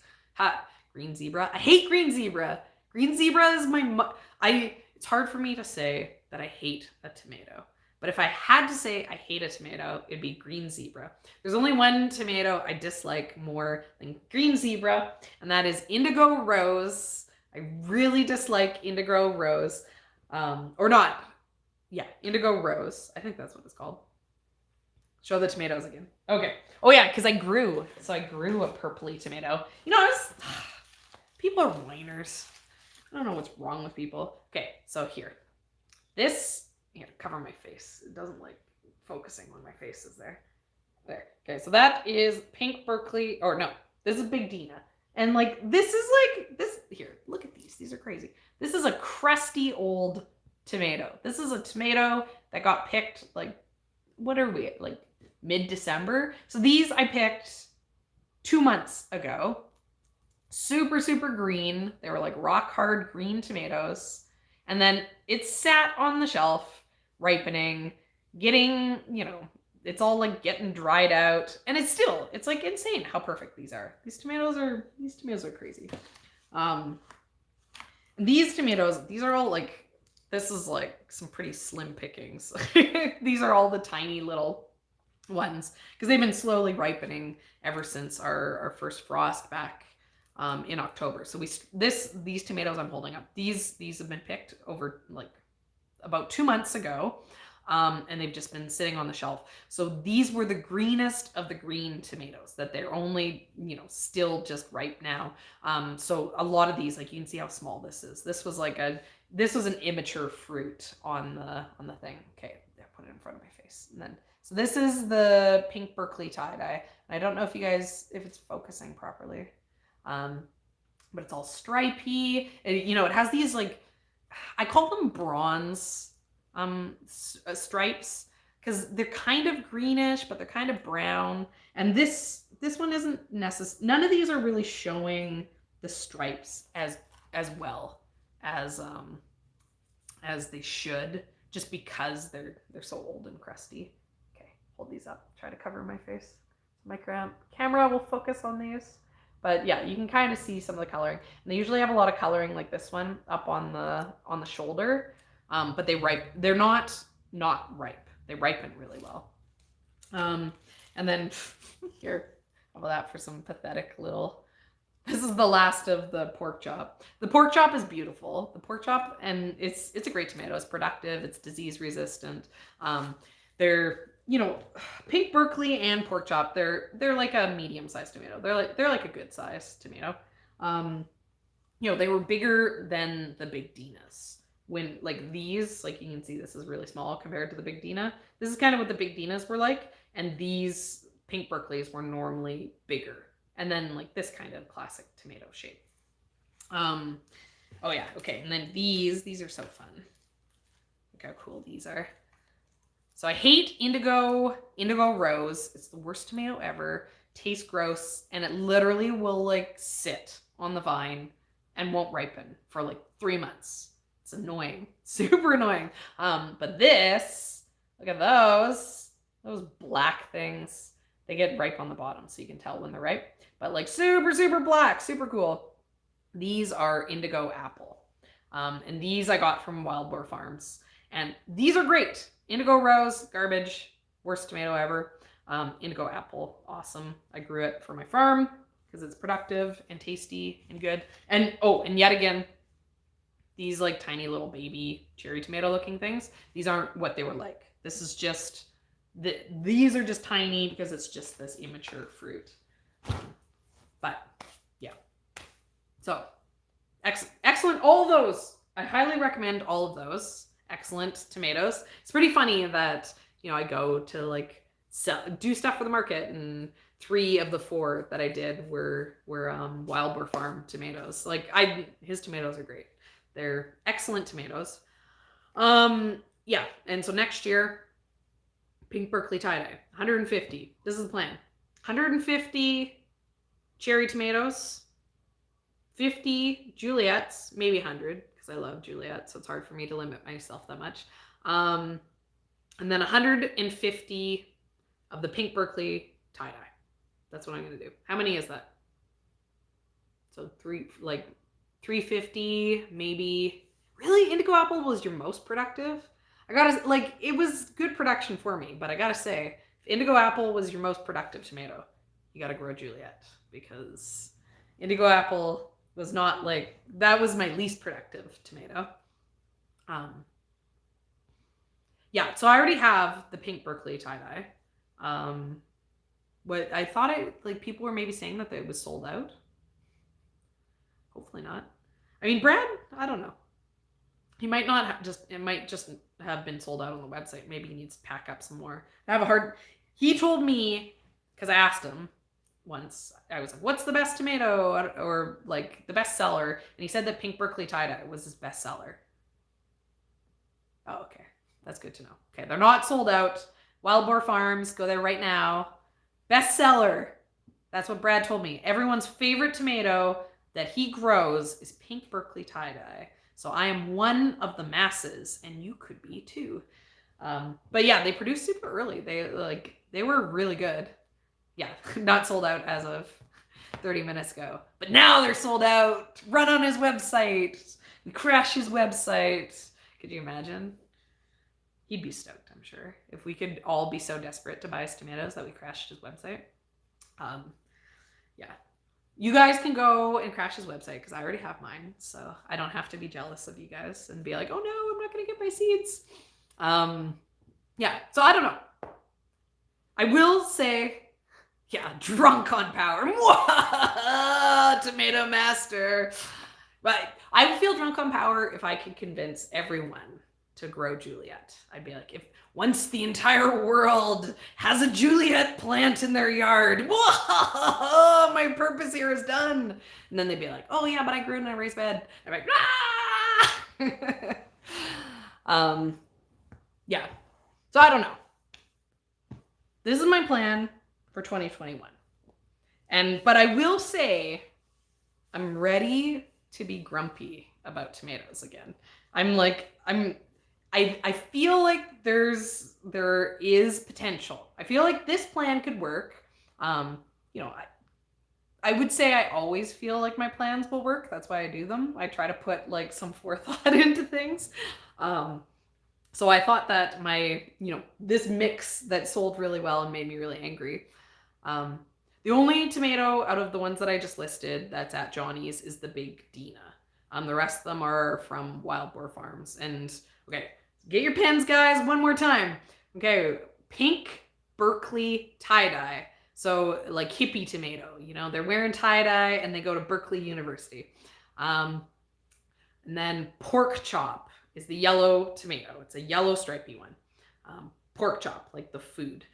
Green zebra. I hate green zebra. Green zebra is it's hard for me to say that I hate a tomato. But if I had to say I hate a tomato, it'd be green zebra. There's only one tomato I dislike more than green zebra, and that is Indigo Rose. I really dislike Indigo Rose. Indigo Rose. I think that's what it's called. Show the tomatoes again. Okay. Oh yeah, because I grew a purpley tomato. You know, people are whiners. I don't know what's wrong with people. Okay, so here, cover my face. It doesn't like focusing when my face is there. There. Okay, so that is pink Berkeley, or no, this is Big Dina. And like, this is like, here, look at these. These are crazy. This is a crusty old tomato. This is a tomato that got picked like, what are we, like mid-December? So these I picked 2 months ago. Super, super green. They were like rock hard green tomatoes. And then it sat on the shelf, ripening, getting, you know, it's all like getting dried out. And it's like insane how perfect these are. These tomatoes are crazy. These tomatoes, these are all like, this is like some pretty slim pickings. These are all the tiny little ones because they've been slowly ripening ever since our first frost back in October. So these tomatoes I'm holding up, these have been picked over like about 2 months ago, and they've just been sitting on the shelf. So these were the greenest of the green tomatoes that they're only, you know, still just ripe now. So a lot of these, like you can see how small this is. This was an immature fruit on the thing. Okay, I put it in front of my face, and then so this is the pink Berkeley tie-dye. I don't know if it's focusing properly. But it's all stripy. It has these like, I call them bronze stripes because they're kind of greenish, but they're kind of brown. And this one isn't necessary. None of these are really showing the stripes as well as they should, just because they're so old and crusty. Okay, hold these up. Try to cover my face. My camera will focus on these. But yeah, you can kind of see some of the coloring. And they usually have a lot of coloring like this one up on the shoulder. But they're not ripe. They ripen really well. And then here, how about that for some pathetic little, this is the last of the pork chop. The pork chop is beautiful. The pork chop, and it's a great tomato. It's productive. It's disease resistant. They're, pink Berkeley and pork chop, they're like a medium-sized tomato. They're like a good sized tomato. They were bigger than the Big Dinas. When like these, like you can see, this is really small compared to the Big Dina. This is kind of what the Big Dinas were like, and these pink Berkeleys were normally bigger. And then like this kind of classic tomato shape. Oh yeah, okay. And then these are so fun. Look how cool these are. So I hate Indigo Rose. It's the worst tomato ever. Tastes gross, and it literally will like sit on the vine and won't ripen for like 3 months. It's annoying, super annoying. But this, look at those black things. They get ripe on the bottom, so you can tell when they're ripe. But like super, super black, super cool. These are Indigo Apple. And these I got from Wild Boar Farms. And these are great. Indigo Rose, garbage, worst tomato ever. Indigo Apple, awesome. I grew it for my farm because it's productive and tasty and good. And yet again, these like tiny little baby cherry tomato looking things, these aren't what they were like. This is just, these are just tiny because it's just this immature fruit. But yeah, So, excellent. All of those. I highly recommend all of those. Excellent tomatoes. It's pretty funny that, I go to like do stuff for the market, and 3 of the 4 that I did were Wild Boar Farm tomatoes. Like his tomatoes are great. They're excellent tomatoes. Yeah, and so next year, pink Berkeley tie-dye, 150. This is the plan. 150 cherry tomatoes, 50 Juliets, maybe 100, because I love Juliet, so it's hard for me to limit myself that much. And then 150 of the pink Berkeley tie-dye. That's what I'm going to do. How many is that? So 350, maybe. Really? Indigo Apple was your most productive? it was good production for me, but I gotta say, if Indigo Apple was your most productive tomato, you gotta grow Juliet, because Indigo Apple was not that was my least productive tomato. Yeah, so I already have the pink Berkeley tie-dye. What I thought people were maybe saying that it was sold out. Hopefully not. I mean, Brad, I don't know. He might not it might just have been sold out on the website. Maybe he needs to pack up some more. He told me, because I asked him once, I was like, what's the best tomato or the best seller? And he said that pink Berkeley tie-dye was his best seller. Oh, okay. That's good to know. Okay, they're not sold out. Wild Boar Farms, go there right now. Best seller. That's what Brad told me. Everyone's favorite tomato that he grows is pink Berkeley tie-dye. So I am one of the masses, and you could be too. But yeah, they produced super early. They were really good. Yeah, not sold out as of 30 minutes ago. But now they're sold out. Run on his website and crash his website. Could you imagine? He'd be stoked, I'm sure, if we could all be so desperate to buy his tomatoes that we crashed his website. Yeah. You guys can go and crash his website, because I already have mine, so I don't have to be jealous of you guys and be like, oh no, I'm not going to get my seeds. Yeah, so I don't know. I will say, yeah, drunk on power. Tomato master. But I would feel drunk on power if I could convince everyone to grow Juliet. I'd be like, if once the entire world has a Juliet plant in their yard, whoa, my purpose here is done. And then they'd be like, oh yeah, but I grew it in a raised bed. I'm like, ah! Yeah. So I don't know. This is my plan for 2021. But I will say, I'm ready to be grumpy about tomatoes again. I feel like there is potential. I feel like this plan could work. I would say I always feel like my plans will work. That's why I do them. I try to put some forethought into things. So I thought that this mix that sold really well and made me really angry. The only tomato out of the ones that I just listed that's at Johnny's is the Big Dina. The rest of them are from Wild Boar Farms. And okay, get your pens, guys, one more time. Okay, pink Berkeley tie-dye. So hippie tomato, they're wearing tie-dye and they go to Berkeley University. And then pork chop is the yellow tomato. It's a yellow stripy one. Pork chop, like the food.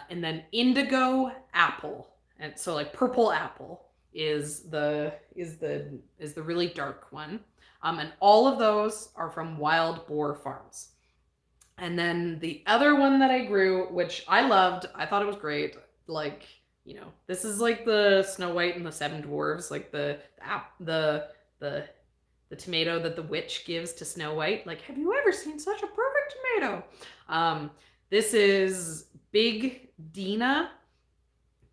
And then indigo apple. And so purple apple is the really dark one. And all of those are from Wild Boar Farms. And then the other one that I grew, which I loved, I thought it was great. This is the Snow White and the Seven Dwarves, the tomato that the witch gives to Snow White. Have you ever seen such a perfect tomato? This is Big Dina,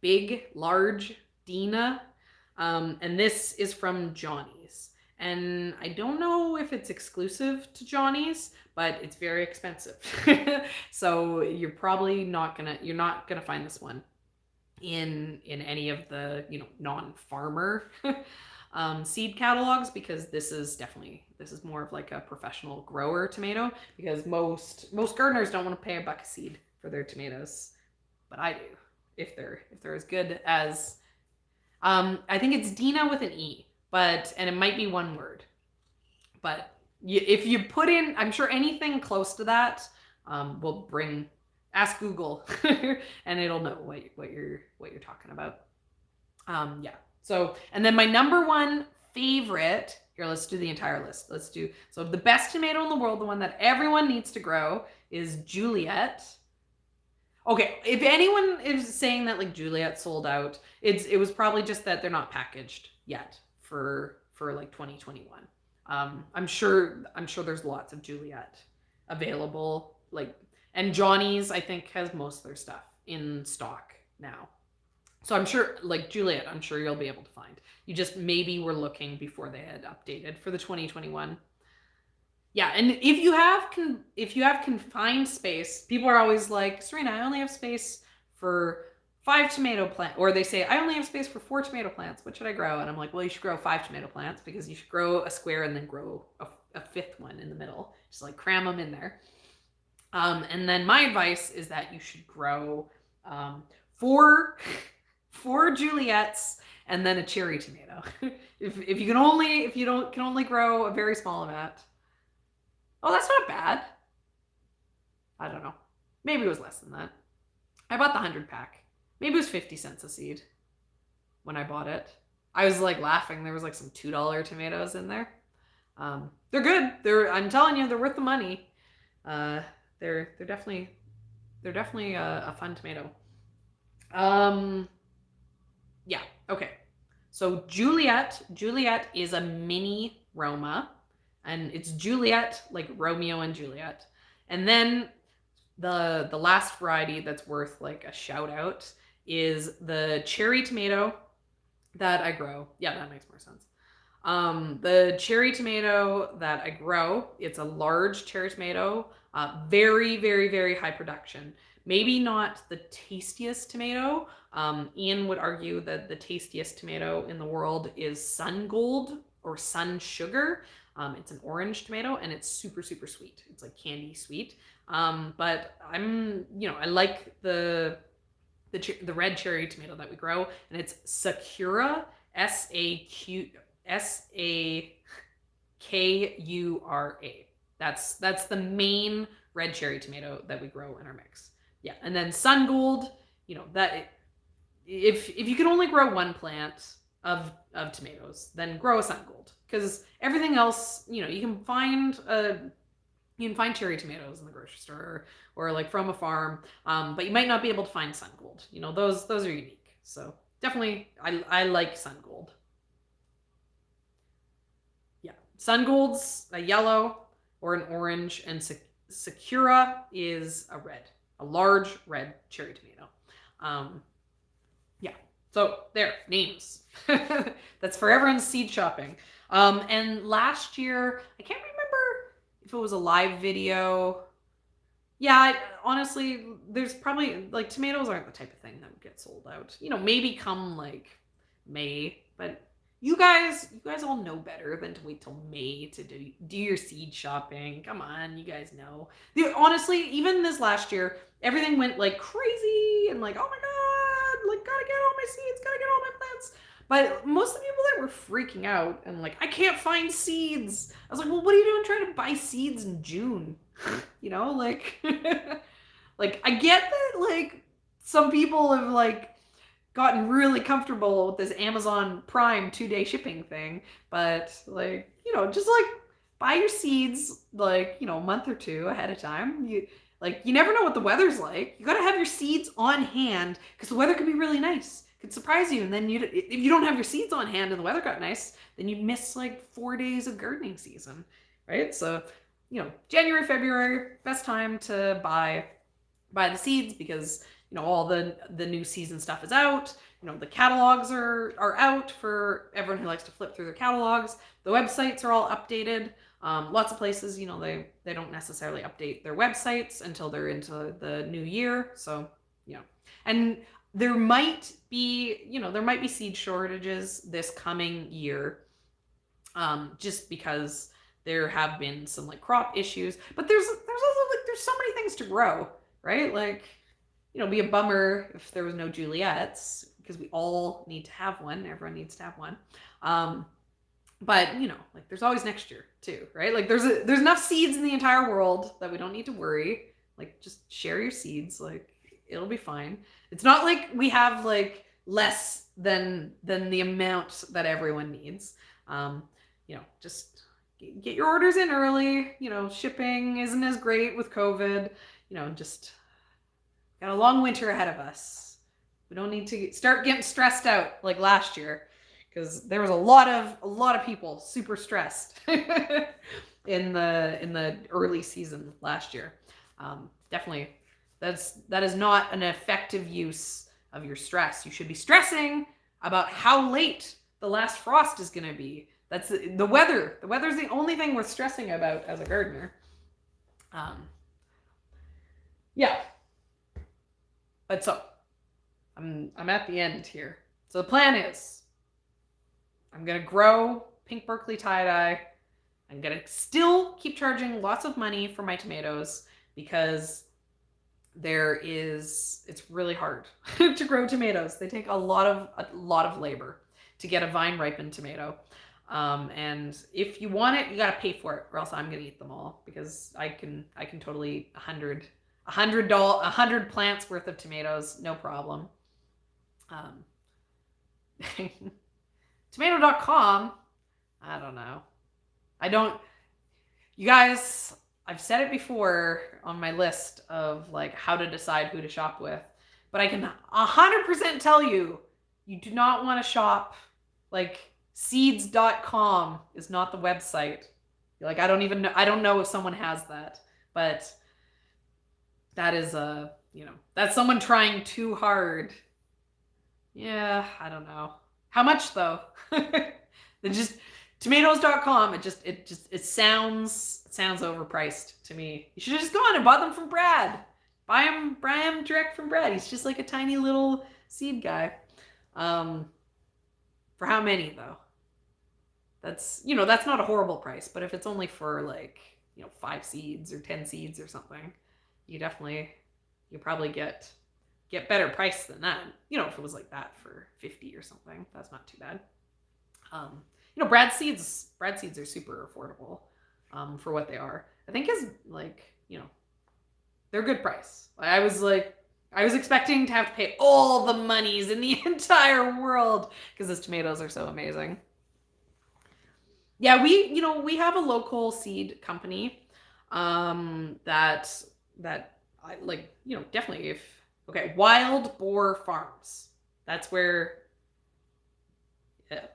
big, large Dina. And this is from Johnny's. And I don't know if it's exclusive to Johnny's, but it's very expensive. So you're probably not gonna find this one in any of the non-farmer seed catalogs, because this is more of a professional grower tomato, because most gardeners don't want to pay $1 a seed for their tomatoes, but I do, if they're as good as I think it's Dina with an E. and it might be one word. But if you put in, I'm sure anything close to that will bring, ask Google and it'll know what you're talking about. Yeah. So, and then my number one favorite, here, let's do the entire list. So the best tomato in the world, the one that everyone needs to grow, is Juliet. Okay, if anyone is saying that like Juliet sold out, it was probably just that they're not packaged yet for like 2021. I'm sure there's lots of Juliet available, like, and Johnny's I think has most of their stuff in stock now. So I'm sure, like Juliet, I'm sure you'll be able to find. You just maybe were looking before they had updated for the 2021. Yeah, and if you have confined space, people are always like, Serena, I only have space for 5 tomato plants, or they say I only have space for 4 tomato plants. What should I grow? And I'm like, well, you should grow 5 tomato plants because you should grow a square and then grow a 5th one in the middle. Just like cram them in there. And then my advice is that you should grow 4 Juliets and then a cherry tomato. if you can only grow a very small amount. Oh, that's not bad. I don't know. Maybe it was less than that. I bought the 100 pack. Maybe it was 50 cents a seed when I bought it. I was like laughing. There was like some $2 tomatoes in there. They're good. I'm telling you, they're worth the money. They're definitely a fun tomato. Yeah. Okay. So Juliet is a mini Roma. And it's Juliet, like Romeo and Juliet. And then the last variety that's worth like a shout out is the cherry tomato that I grow. Yeah, that makes more sense. The cherry tomato that I grow, it's a large cherry tomato, very, very, very high production. Maybe not the tastiest tomato. Ian would argue that the tastiest tomato in the world is Sun Gold or Sun Sugar. It's an orange tomato and it's super, super sweet. It's like candy sweet. But I like the red cherry tomato that we grow, and it's Sakura, Sakura. That's the main red cherry tomato that we grow in our mix. Yeah, and then Sun Gold, that if you can only grow one plant of tomatoes, then grow a Sun Gold, because everything else, you can find cherry tomatoes in the grocery store or like from a farm, but you might not be able to find Sun Gold. Those are unique. So definitely, I like Sun Gold. Yeah, Sun Gold's a yellow or an orange, and Sakura is a large red cherry tomato. Yeah. So there, names. That's for everyone's seed shopping. And last year, I can't remember if it was a live video. Yeah, honestly, there's probably, like, tomatoes aren't the type of thing that would get sold out. Maybe come, like, May, but you guys all know better than to wait till May to do your seed shopping. Come on, you guys know. Honestly, even this last year, everything went, like, crazy, and, like, oh my god, like, gotta get all my seeds, gotta get all my plants. But most of the people that were freaking out and like, I can't find seeds. I was like, well, what are you doing trying to buy seeds in June? Like, like I get that like some people have like gotten really comfortable with this Amazon Prime 2-day shipping thing, but like, just like buy your seeds like, a month or 2 ahead of time. You never know what the weather's like. You gotta have your seeds on hand because the weather could be really nice. Could surprise you, and then if you don't have your seeds on hand and the weather got nice, then you'd miss like 4 days of gardening season, right? So, January, February, best time to buy the seeds because all the new season stuff is out. The catalogs are out for everyone who likes to flip through their catalogs. The websites are all updated. Lots of places, they don't necessarily update their websites until they're into the new year. So, and there might be seed shortages this coming year, just because there have been some like crop issues, but there's also like there's so many things to grow, right? Like, it'd be a bummer if there was no Juliets because we all need to have one. Everyone needs to have one. But, like there's always next year too, right? Like there's enough seeds in the entire world that we don't need to worry. Like just share your seeds, like it'll be fine. It's not like we have like less than the amount that everyone needs. Just get your orders in early. Shipping isn't as great with COVID. Just got a long winter ahead of us. We don't need to start getting stressed out like last year, because there was a lot of people super stressed in the early season last year. Definitely, that is not an effective use of your stress. You should be stressing about how late the last frost is going to be. That's the weather. The weather's the only thing worth stressing about as a gardener. Yeah. But so, I'm at the end here. So the plan is, I'm going to grow pink Berkeley tie-dye. I'm going to still keep charging lots of money for my tomatoes, because it's really hard to grow tomatoes. They take a lot of labor to get a vine ripened tomato. And if you want it, you got to pay for it, or else I'm going to eat them all, because I can totally eat 100 plants worth of tomatoes, no problem. Tomato.com, I don't know. You guys, I've said it before on my list of like how to decide who to shop with, but I can 100% tell you, you do not want to shop like seeds.com is not the website. Like, I don't know if someone has that, but that is that's someone trying too hard. Yeah, I don't know. How much though? Just tomatoes.com, it sounds overpriced to me. You should have just gone and bought them from Brad. Buy them direct from Brad. He's just like a tiny little seed guy. For how many though? That's not a horrible price, but if it's only for like 5 seeds or 10 seeds or something, you probably get better price than that. If it was like that for 50 or something, that's not too bad. Brad seeds are super affordable for what they are. I think is like, they're a good price. I was expecting to have to pay all the monies in the entire world because those tomatoes are so amazing. Yeah, we have a local seed company that I like, definitely Wild Boar Farms. That's where,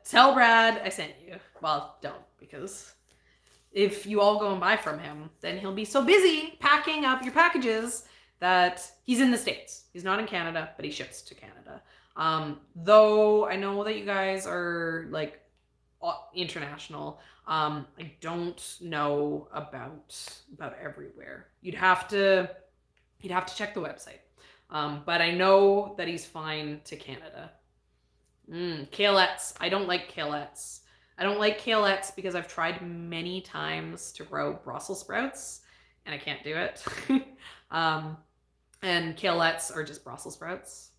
tell Brad I sent you. Well, don't, because if you all go and buy from him, then he'll be so busy packing up your packages that he's in the States. He's not in Canada, but he ships to Canada. Though I know that you guys are like international. I don't know about everywhere. You'd have to check the website. But I know that he's fine to Canada. Kalettes. I don't like kalettes. I don't like kalettes because I've tried many times to grow Brussels sprouts and I can't do it. And kalettes are just Brussels sprouts.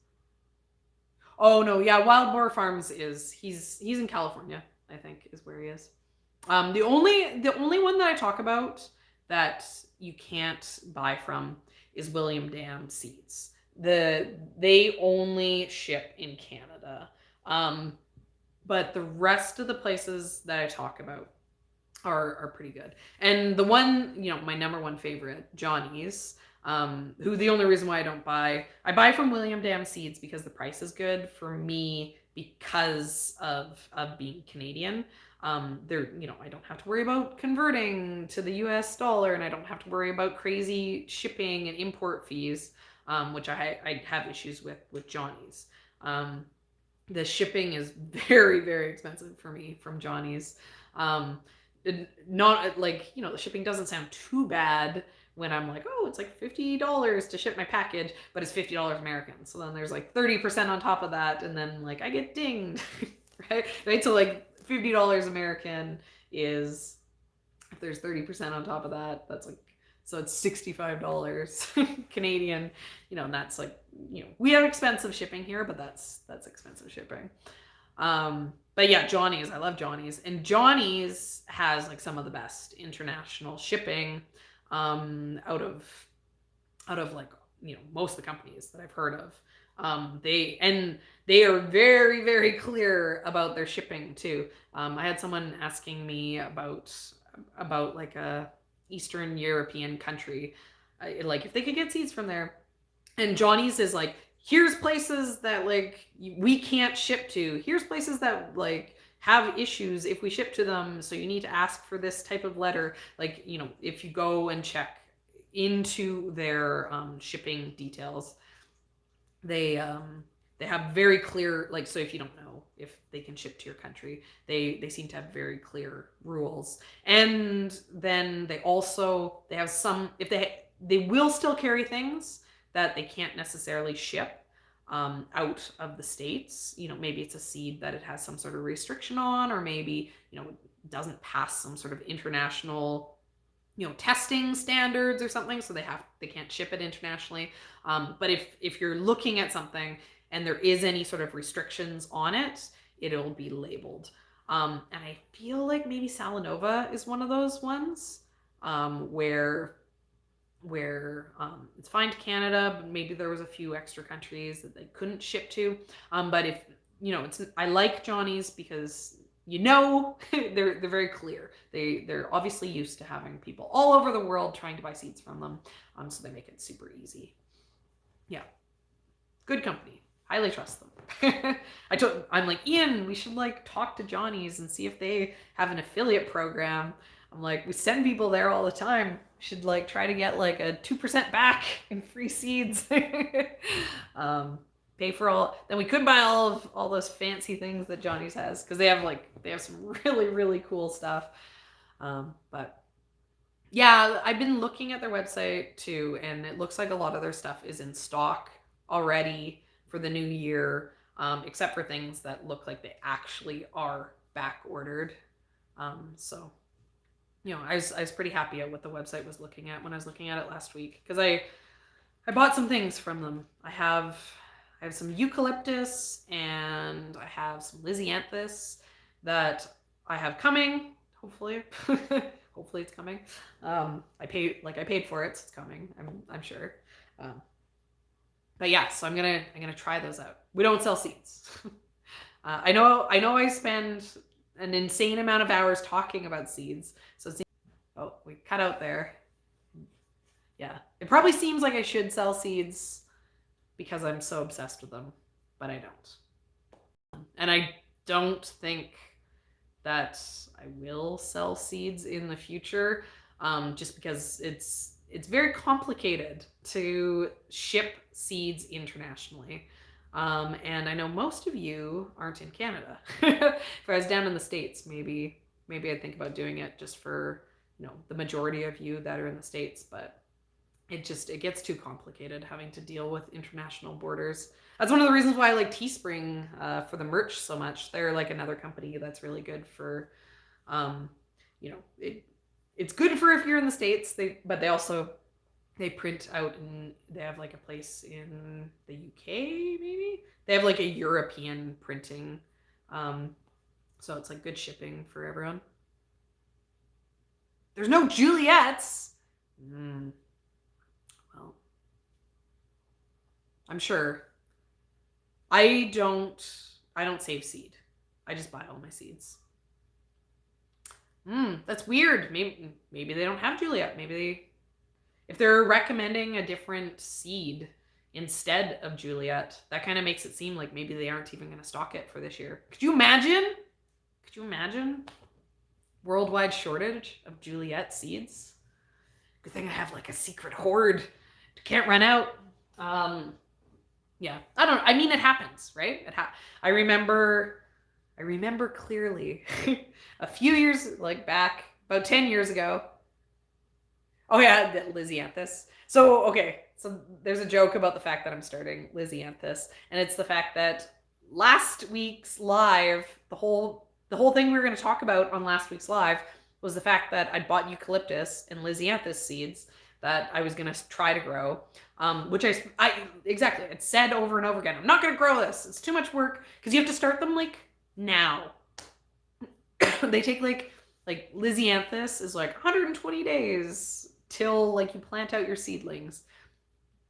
Oh no, yeah, Wild Boar Farms he's in California, I think, is where he is. The only one that I talk about that you can't buy from is William Dam Seeds. They only ship in Canada. But the rest of the places that I talk about are pretty good. And the one, my number one favorite, Johnny's, who the only reason why I buy from William Dam Seeds because the price is good for me because of being Canadian. I don't have to worry about converting to the US dollar, and I don't have to worry about crazy shipping and import fees, which I have issues with Johnny's. The shipping is very, very expensive for me from Johnny's. Not like, the shipping doesn't sound too bad when I'm like, oh, it's like $50 to ship my package, but it's $50 American. So then there's like 30% on top of that, and then like I get dinged, right? So like $50 American is, if there's 30% on top of that, that's like, so it's $65 Canadian, and that's like, we have expensive shipping here, but that's expensive shipping. But yeah, Johnny's. I love Johnny's, and Johnny's has like some of the best international shipping out of like most of the companies that I've heard of. They are very, very clear about their shipping too. I had someone asking me about like a Eastern European country, like if they could get seeds from there, and Johnny's is like, here's places that like we can't ship to. Here's places that like have issues if we ship to them, so you need to ask for this type of letter. Like, if you go and check into their shipping details, they have very clear, like, so if you don't know if they can ship to your country, they seem to have very clear rules. And then they have some, if they will still carry things that they can't necessarily ship out of the States. Maybe it's a seed that it has some sort of restriction on, or maybe it doesn't pass some sort of international testing standards or something, so they can't ship it internationally. But if you're looking at something and there is any sort of restrictions on it, it'll be labeled. And I feel like maybe Salanova is one of those ones where it's fine to Canada, but maybe there was a few extra countries that they couldn't ship to. But if I like Johnny's because they're very clear. They're obviously used to having people all over the world trying to buy seeds from them, so they make it super easy. Yeah, good company. Highly trust them. I'm like, Ian, we should like talk to Johnny's and see if they have an affiliate program. I'm like, we send people there all the time. We should like try to get like a 2% back in free seeds. Pay for all, then we could buy all those fancy things that Johnny's has, because they have some really, really cool stuff. But yeah, I've been looking at their website too, and it looks like a lot of their stuff is in stock already for the new year, except for things that look like they actually are back ordered. So I was pretty happy at what the website was looking at when I was looking at it last week, because I bought some things from them. I have some eucalyptus, and I have some lysianthus that I have coming, hopefully. Hopefully it's coming. I paid for it, so it's coming, I'm sure. But yeah, so I'm gonna try those out. We don't sell seeds. I know I spend an insane amount of hours talking about seeds. So we cut out there. Yeah, it probably seems like I should sell seeds because I'm so obsessed with them, but I don't. And I don't think that I will sell seeds in the future, just because it's very complicated to ship seeds internationally. And I know most of you aren't in Canada. If I was down in the States, maybe I'd think about doing it just for, the majority of you that are in the States, but it gets too complicated having to deal with international borders. That's one of the reasons why I like Teespring for the merch so much. They're like another company that's really good for, it's good for if you're in the States. But they print out, and they have like a place in the UK, maybe. They have like a European printing, so it's like good shipping for everyone. There's no Juliet's. Well, I'm sure. I don't save seed. I just buy all my seeds. That's weird. Maybe they don't have Juliet. If they're recommending a different seed instead of Juliet, that kind of makes it seem like maybe they aren't even going to stock it for this year. Could you imagine? Worldwide shortage of Juliet seeds? Good thing I have like a secret hoard. Can't run out. Yeah, it happens, right? I remember clearly a few years back, about 10 years ago. Oh yeah, the lysianthus. So there's a joke about the fact that I'm starting lysianthus, and it's the fact that last week's live, the whole thing we were going to talk about on last week's live was the fact that I'd bought eucalyptus and lysianthus seeds that I was going to try to grow, which I exactly, it said over and over again, I'm not going to grow this. It's too much work, because you have to start them like now. They take like Lisianthus is like 120 days till like you plant out your seedlings.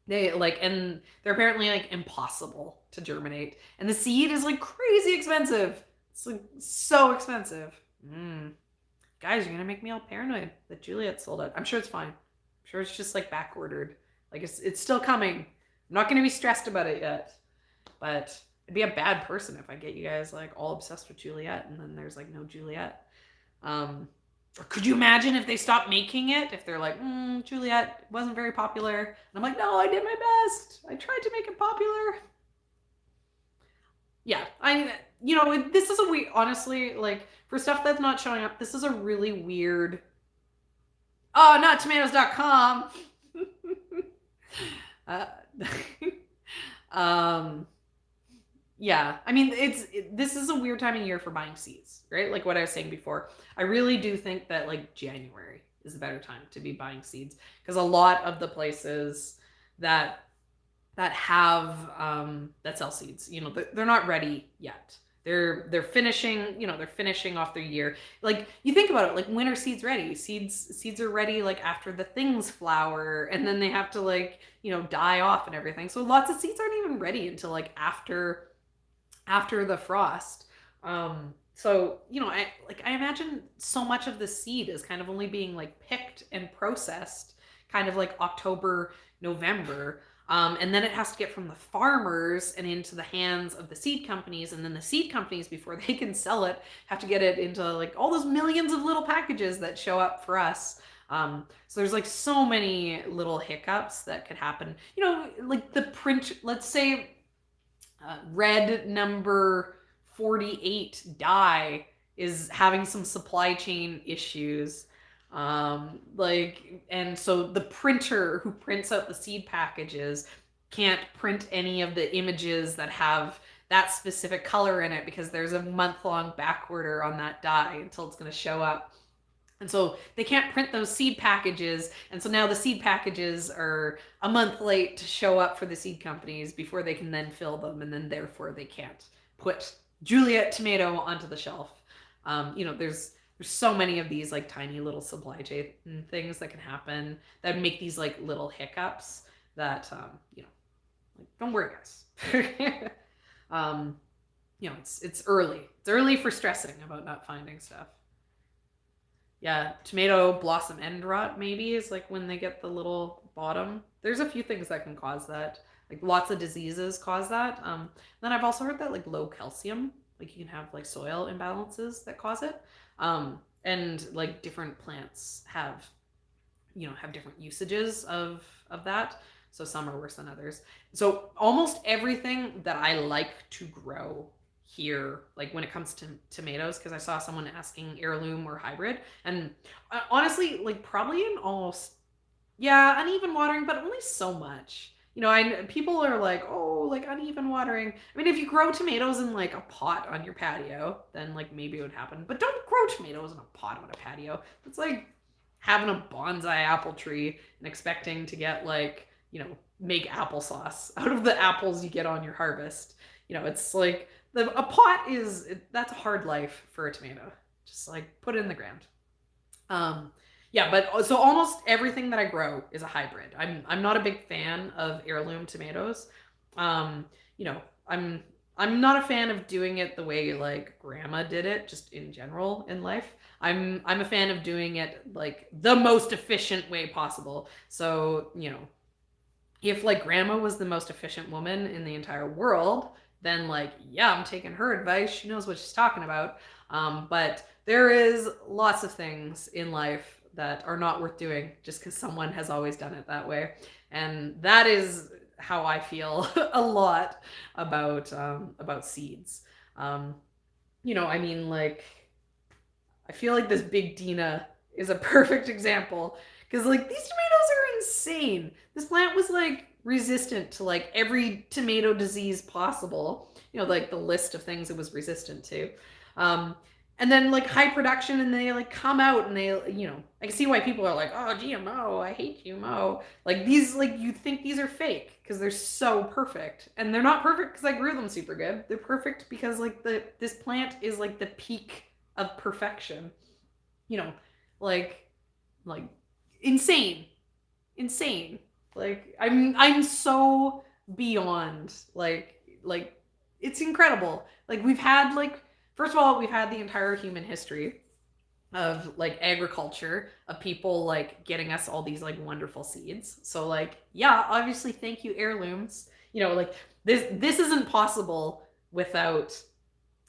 They like, and they're apparently like impossible to germinate, and the seed is like crazy expensive. It's like so expensive. Guys, you're gonna make me all paranoid that Juliet sold out. I'm sure it's fine. I'm sure it's just like back ordered. Like it's still coming. I'm not gonna be stressed about it yet. But I'd be a bad person if I get you guys like all obsessed with Juliet and then there's like no Juliet. Or could you imagine if they stopped making it? If they're like, Juliet wasn't very popular. And I'm like, no, I did my best. I tried to make it popular. Yeah, this is a weird, honestly, like, for stuff that's not showing up, this is a really weird, oh, not tomatoes.com. Yeah, I mean, this is a weird time of year for buying seeds, right? Like what I was saying before. I really do think that like January is a better time to be buying seeds, because a lot of the places that have that sell seeds, they're not ready yet. They're finishing, they're finishing off their year. Like, you think about it, like, when are seeds ready? Seeds are ready like after the things flower, and then they have to like, die off and everything. So lots of seeds aren't even ready until like after the frost. So, I imagine so much of the seed is kind of only being like picked and processed kind of like October, November. And then it has to get from the farmers and into the hands of the seed companies. And then the seed companies, before they can sell it, have to get it into like all those millions of little packages that show up for us. So there's like so many little hiccups that could happen. Like the print, let's say red number 48 dye is having some supply chain issues. And so the printer who prints out the seed packages can't print any of the images that have that specific color in it, because there's a month-long back order on that dye until it's going to show up. And so they can't print those seed packages. And so now the seed packages are a month late to show up for the seed companies before they can then fill them. And then therefore they can't put Juliet tomato onto the shelf. There's so many of these like tiny little supply chain things that can happen that make these like little hiccups that, like, don't worry, guys. It's early. It's early for stressing about not finding stuff. Yeah, tomato blossom end rot maybe is like when they get the little bottom. There's a few things that can cause that. Like lots of diseases cause that. Then I've also heard that like low calcium, like you can have like soil imbalances that cause it. And like different plants have different usages of that. So some are worse than others. So almost everything that I like to grow here, like when it comes to tomatoes, because I saw someone asking heirloom or hybrid, and honestly, like probably in almost, uneven watering, but only so much. People are like, oh, like uneven watering. I mean, if you grow tomatoes in like a pot on your patio, then like maybe it would happen. But don't grow tomatoes in a pot on a patio. It's like having a bonsai apple tree and expecting to get like, make applesauce out of the apples you get on your harvest. It's like a pot that's a hard life for a tomato. Just like put it in the ground. But so almost everything that I grow is a hybrid. I'm not a big fan of heirloom tomatoes. I'm not a fan of doing it the way like grandma did it, just in general in life. I'm a fan of doing it like the most efficient way possible. So, if like grandma was the most efficient woman in the entire world, then like, I'm taking her advice. She knows what she's talking about. But there is lots of things in life that are not worth doing just because someone has always done it that way. And that is how I feel a lot about seeds. I mean, like, I feel like this Big Dina is a perfect example, because like these tomatoes are insane. This plant was like resistant to like every tomato disease possible, like the list of things it was resistant to. and then like high production, and they like come out and they, I can see why people are like, oh, GMO, I hate GMO. Like these, like you think these are fake because they're so perfect, and they're not perfect because I grew them super good. They're perfect because like this plant is like the peak of perfection, you know, like like insane, insane. Like I'm so beyond like it's incredible. Like we've had like, first of all, we've had the entire human history of like agriculture, of people like getting us all these like wonderful seeds. So like, yeah, obviously thank you heirlooms. Like this isn't possible without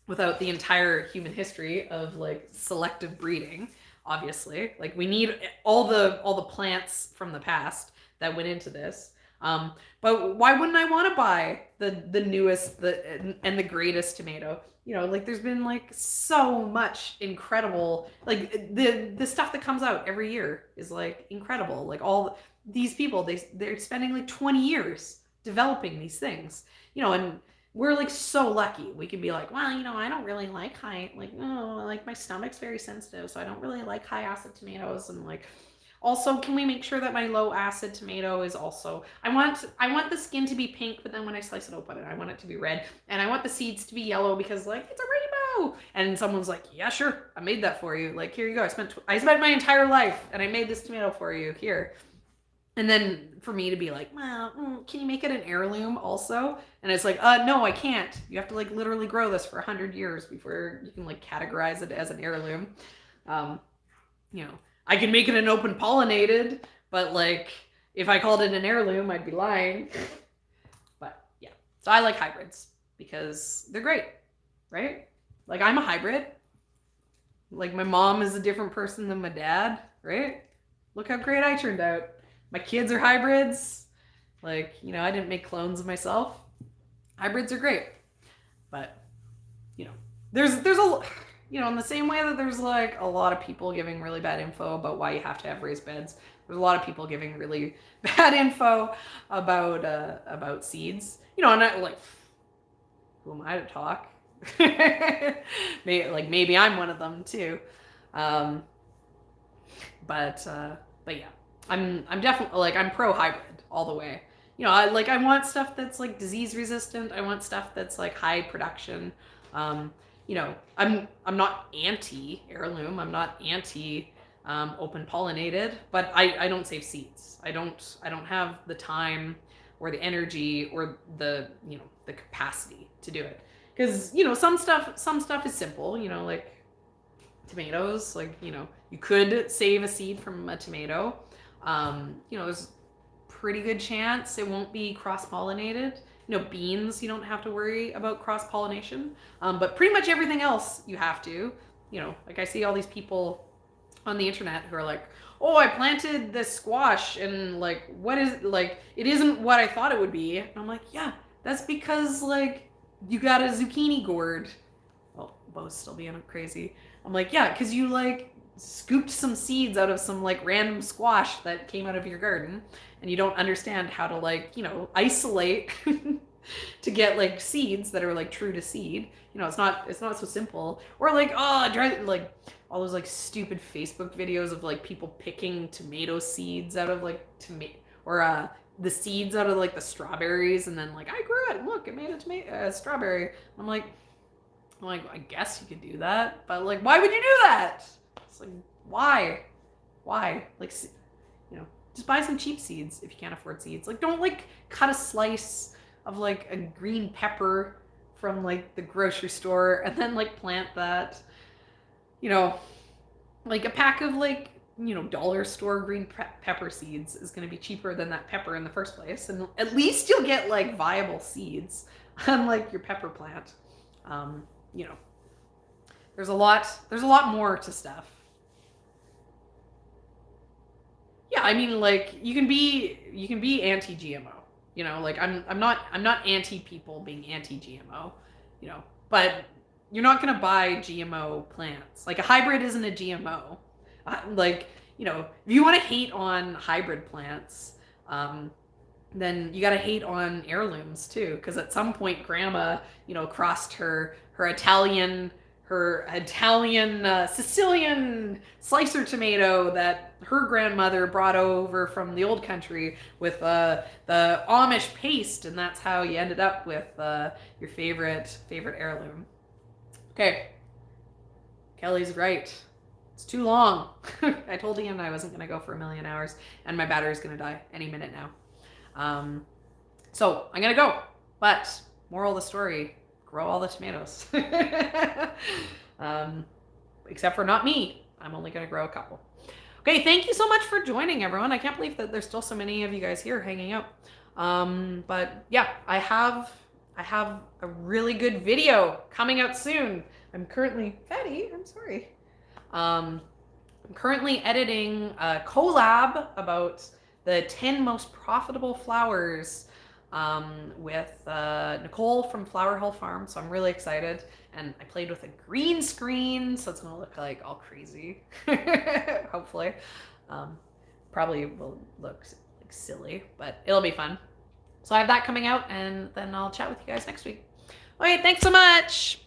the entire human history of like selective breeding. Obviously, like we need all the plants from the past that went into this. But why wouldn't I want to buy the newest and the greatest tomato? Like there's been like so much incredible, like the stuff that comes out every year is like incredible. Like all these people, they're spending like 20 years developing these things, and we're like so lucky. We could be like, well, I don't really like like my stomach's very sensitive, so I don't really like high acid tomatoes. And like, also, can we make sure that my low acid tomato is also, I want the skin to be pink, but then when I slice it open, I want it to be red, and I want the seeds to be yellow because like it's a rainbow. And someone's like, yeah, sure, I made that for you. Like, here you go. I spent my entire life and I made this tomato for you. Here. And then for me to be like, well, can you make it an heirloom also? And it's like, no, I can't. You have to like literally grow this for 100 years before you can like categorize it as an heirloom. I can make it an open pollinated, but like if I called it an heirloom, I'd be lying. But yeah, so I like hybrids because they're great, right? Like I'm a hybrid. Like my mom is a different person than my dad, right? Look how great I turned out. My kids are hybrids. Like, I didn't make clones of myself. Hybrids are great. But, there's a, in the same way that there's like a lot of people giving really bad info about why you have to have raised beds, there's a lot of people giving really bad info about seeds. And I, like, who am I to talk? maybe I'm one of them too. But yeah. I'm definitely like, I'm pro hybrid all the way. I want stuff that's like disease resistant. I want stuff that's like high production. I'm not anti heirloom. I'm not anti open pollinated, but I don't save seeds. I don't have the time or the energy or the the capacity to do it. Because some stuff is simple. Like tomatoes. Like you could save a seed from a tomato. There's pretty good chance it won't be cross-pollinated. Beans, you don't have to worry about cross-pollination. But pretty much everything else you have to. Like I see all these people on the internet who are like, oh, I planted this squash and like, what is, like, it isn't what I thought it would be. And I'm like, yeah, that's because like you got a zucchini gourd. Well, Bo's still being crazy. I'm like, yeah, because you like scooped some seeds out of some like random squash that came out of your garden, and you don't understand how to like isolate to get like seeds that are like true to seed. It's not so simple. Or like, oh, like all those like stupid Facebook videos of like people picking tomato seeds out of like or the seeds out of like the strawberries, and then like I grew it, look, it made a strawberry. I'm like, I guess you could do that, but like, why would you do that? It's like, why? Like, just buy some cheap seeds if you can't afford seeds. Like, don't like cut a slice of like a green pepper from like the grocery store and then like plant that. Like a pack of like dollar store green pepper seeds is going to be cheaper than that pepper in the first place, and at least you'll get like viable seeds, unlike your pepper plant. There's a lot more to stuff. Yeah, I mean, like you can be anti-GMO. Like I'm not anti people being anti-GMO, but you're not gonna buy GMO plants. Like a hybrid isn't a GMO. Like if you want to hate on hybrid plants, then you gotta hate on heirlooms too, because at some point grandma crossed her Italian her Italian, Sicilian slicer tomato that her grandmother brought over from the old country with the Amish paste, and that's how you ended up with your favorite heirloom. Okay, Kelly's right. It's too long. I told Ian I wasn't going to go for 1,000,000 hours, and my battery's going to die any minute now. So I'm going to go. But moral of the story, grow all the tomatoes. Except for not me. I'm only going to grow a couple. Okay, thank you so much for joining, everyone. I can't believe that there's still so many of you guys here hanging out. But yeah, I have a really good video coming out soon. I'm currently, Fatty, I'm sorry. I'm currently editing a collab about the 10 most profitable flowers with Nicole from Flower Hill Farm. So I'm really excited. And I played with a green screen, so it's going to look like all crazy, hopefully. Probably will look like silly, but it'll be fun. So I have that coming out, and then I'll chat with you guys next week. Okay, thanks so much.